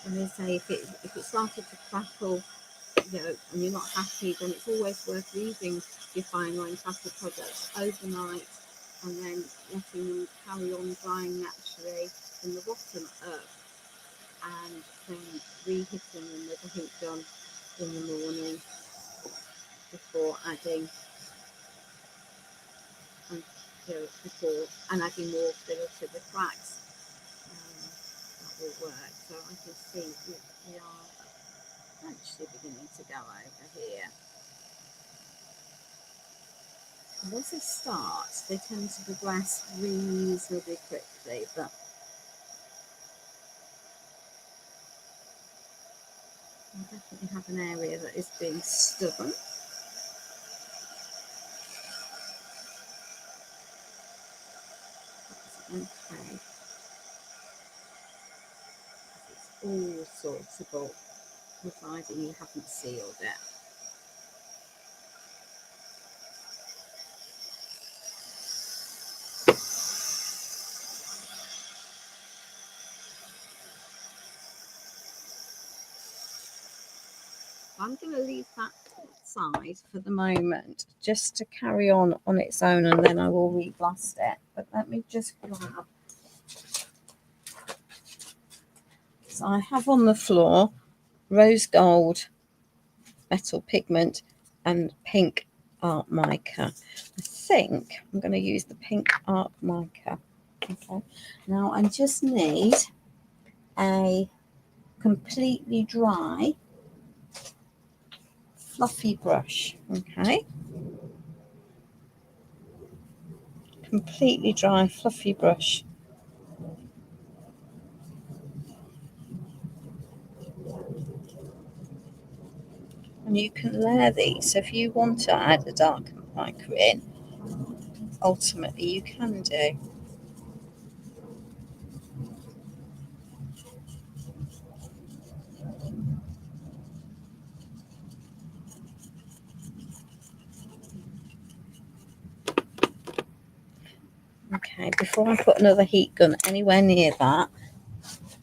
And they say if it started to crackle, and you're not happy, then it's always worth leaving your Fineline Crackle products overnight and then letting them carry on drying naturally from the bottom up, and then reheating them with a heat gun in the morning before adding and adding more filler to the cracks. That will work. So I can see we are actually beginning to go over here. And once they start, they tend to progress reasonably quickly, but I definitely have an area that is being stubborn. Okay. It's all sortable, providing you haven't sealed it. I'm going to leave that side for the moment just to carry on its own, and then I will reblast it. But let me just grab, so I have on the floor rose gold metal pigment and pink art mica. I think I'm going to use the pink art mica. Okay, now I just need a completely dry fluffy brush. Okay, completely dry fluffy brush. And you can layer these. So if you want to add a dark mica in, ultimately you can do. Okay, before I put another heat gun anywhere near that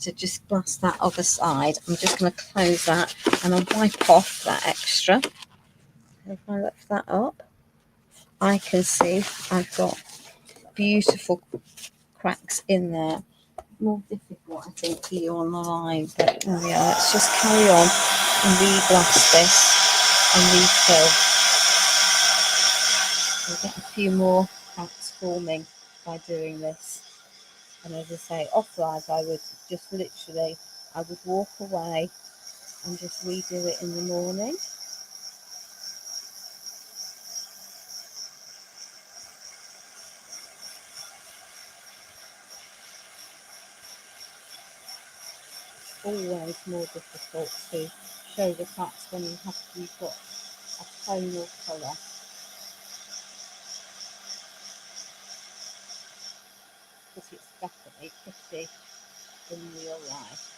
to just blast that other side, I'm just going to close that and I'll wipe off that extra. If I lift that up, I can see I've got beautiful cracks in there. More difficult, I think, for you on the line, but there we are. Let's just carry on and re-blast this and refill. We'll get a few more cracks forming by doing this. And as I say, off live, I would just literally, I would walk away and just redo it in the morning. Always more difficult to show the cracks when you've got a tonal colour. Because it's definitely pretty in real life.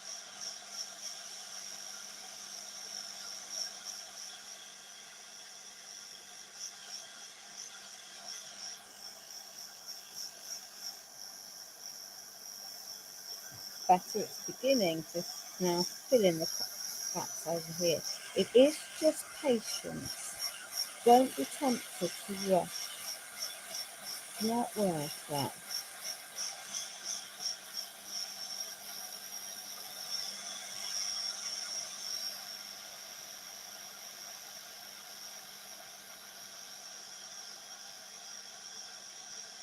Better, it's beginning to now fill in the cracks over here. It is just patience. Don't be tempted to rush. It's not worth that.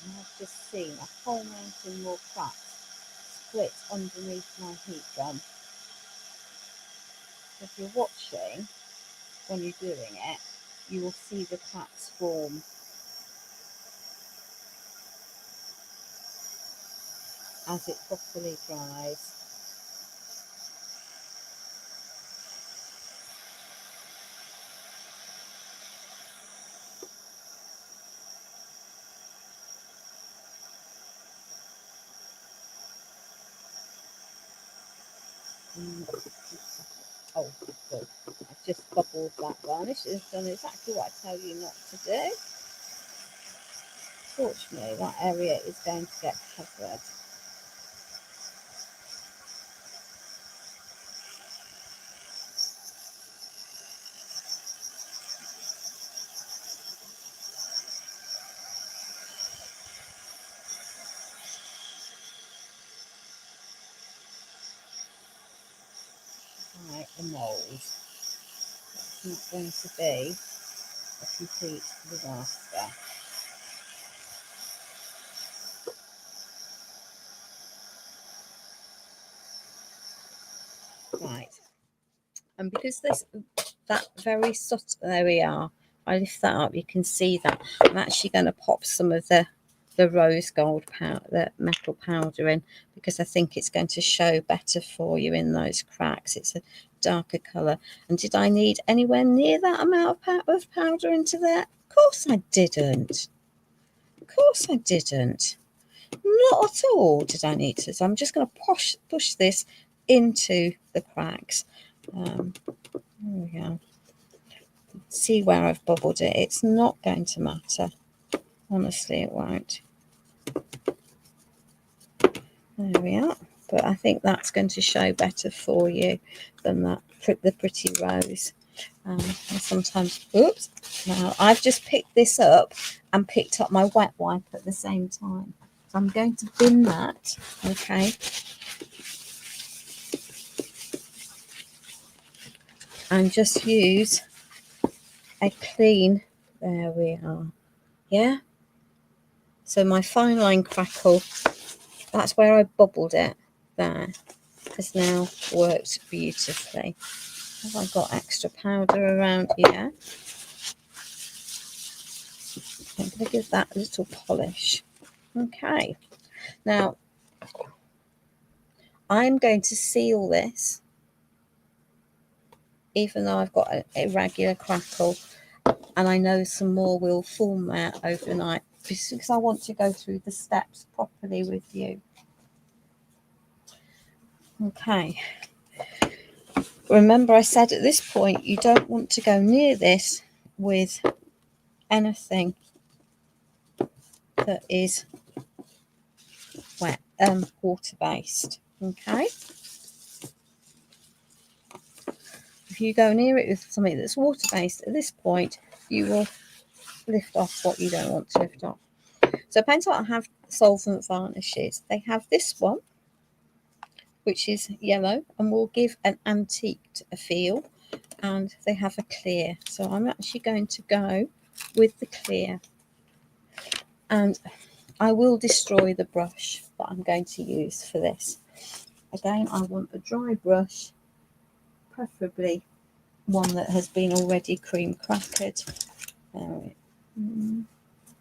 I've just seen a whole mountain more cracks split underneath my heat gun. If you're watching, when you're doing it, you will see the cracks form. As it properly dries. Oh, good. I've just bubbled that varnish. It's done exactly what I tell you not to do. Fortunately, that area is going to get covered. Right, the mould. It's not going to be a complete disaster. Right, and because that very subtle, there we are. I lift that up, you can see that I'm actually going to pop some of the rose gold powder, the metal powder in, because I think it's going to show better for you in those cracks. It's a darker colour. And did I need anywhere near that amount of powder into there? Of course I didn't. Of course I didn't. Not at all did I need to. So I'm just going to push this into the cracks. There we go. See where I've bubbled it. It's not going to matter. Honestly, it won't. There we are. But I think that's going to show better for you than the pretty rose. And sometimes, oops, now I've just picked this up and picked up my wet wipe at the same time. So I'm going to bin that, okay? And just use a clean, there we are, yeah? So my Fineline Crackle, that's where I bubbled it, there, has now worked beautifully. Have I got extra powder around here? I'm going to give that a little polish. Okay, now I'm going to seal this, even though I've got an irregular crackle, and I know some more will form there overnight, because I want to go through the steps properly with you. Okay, remember I said at this point you don't want to go near this with anything that is wet, water based. Okay, if you go near it with something that's water based at this point, you will lift off what you don't want to lift off. So Pentel have solvent varnishes. They have this one, which is yellow and will give an antiqued feel, and they have a clear. So I'm actually going to go with the clear, and I will destroy the brush that I'm going to use for this. Again, I want a dry brush, preferably one that has been already cream crackered.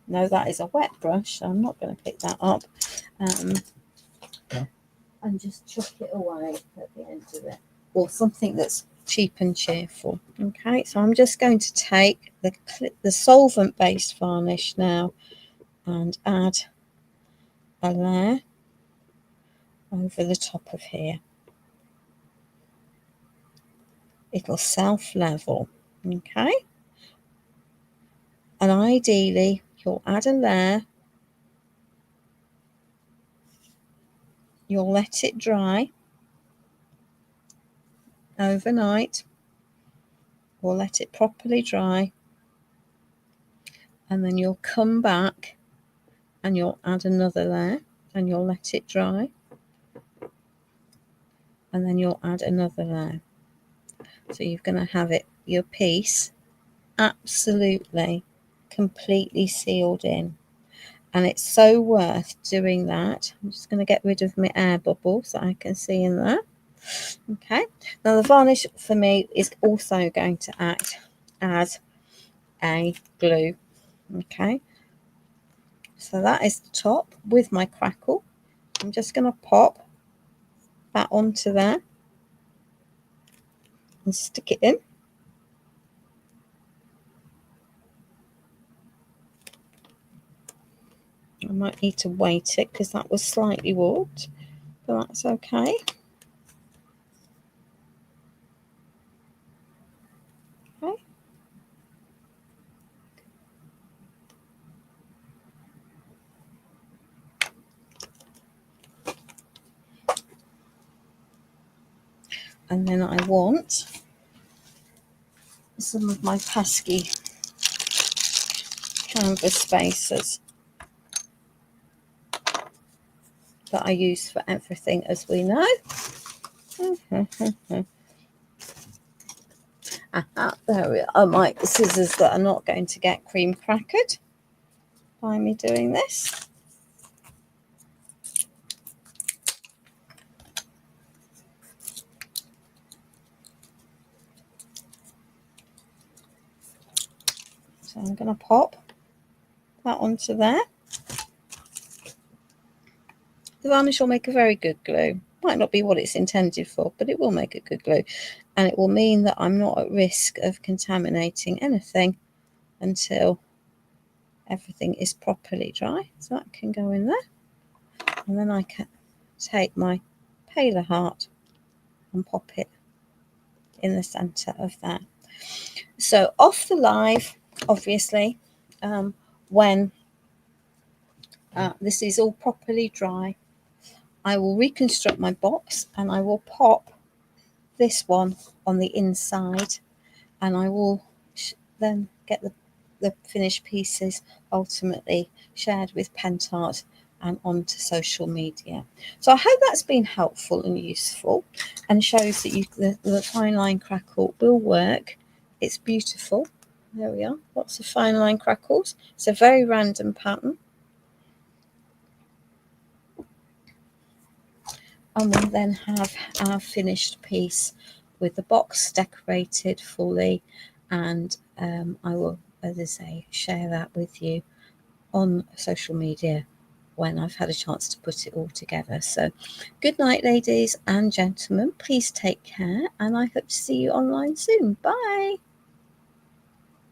No, that is a wet brush, so I'm not going to pick that up. And just chuck it away at the end of it, or something that's cheap and cheerful. Okay, so I'm just going to take the solvent based varnish now and add a layer over the top of here. It'll self level, okay, and ideally you'll add a layer, you'll let it dry overnight, or let it properly dry, and then you'll come back and you'll add another layer and you'll let it dry, and then you'll add another layer. So you're going to have it, your piece, absolutely completely sealed in, and it's so worth doing that. I'm just going to get rid of my air bubble so I can see in there. Okay, now the varnish for me is also going to act as a glue. Okay, so that is the top with my crackle. I'm just going to pop that onto there and stick it in. I might need to weight it because that was slightly warped, but that's okay. Okay. And then I want some of my pesky canvas spacers that I use for everything, as we know. There we are, my scissors that are not going to get cream crackered by me doing this. So I'm going to pop that onto there. The varnish will make a very good glue. Might not be what it's intended for, but it will make a good glue, and it will mean that I'm not at risk of contaminating anything until everything is properly dry. So that can go in there, and then I can take my paler heart and pop it in the center of that. So off the live, obviously, when this is all properly dry, I will reconstruct my box and I will pop this one on the inside, and I will then get the finished pieces ultimately shared with Pentart and onto social media. So I hope that's been helpful and useful, and shows that the Fineline Crackle will work. It's beautiful. There we are, lots of Fineline Crackles. It's a very random pattern. And we'll then have our finished piece with the box decorated fully, and I will, as I say, share that with you on social media when I've had a chance to put it all together. So good night, ladies and gentlemen. Please take care, and I hope to see you online soon. Bye.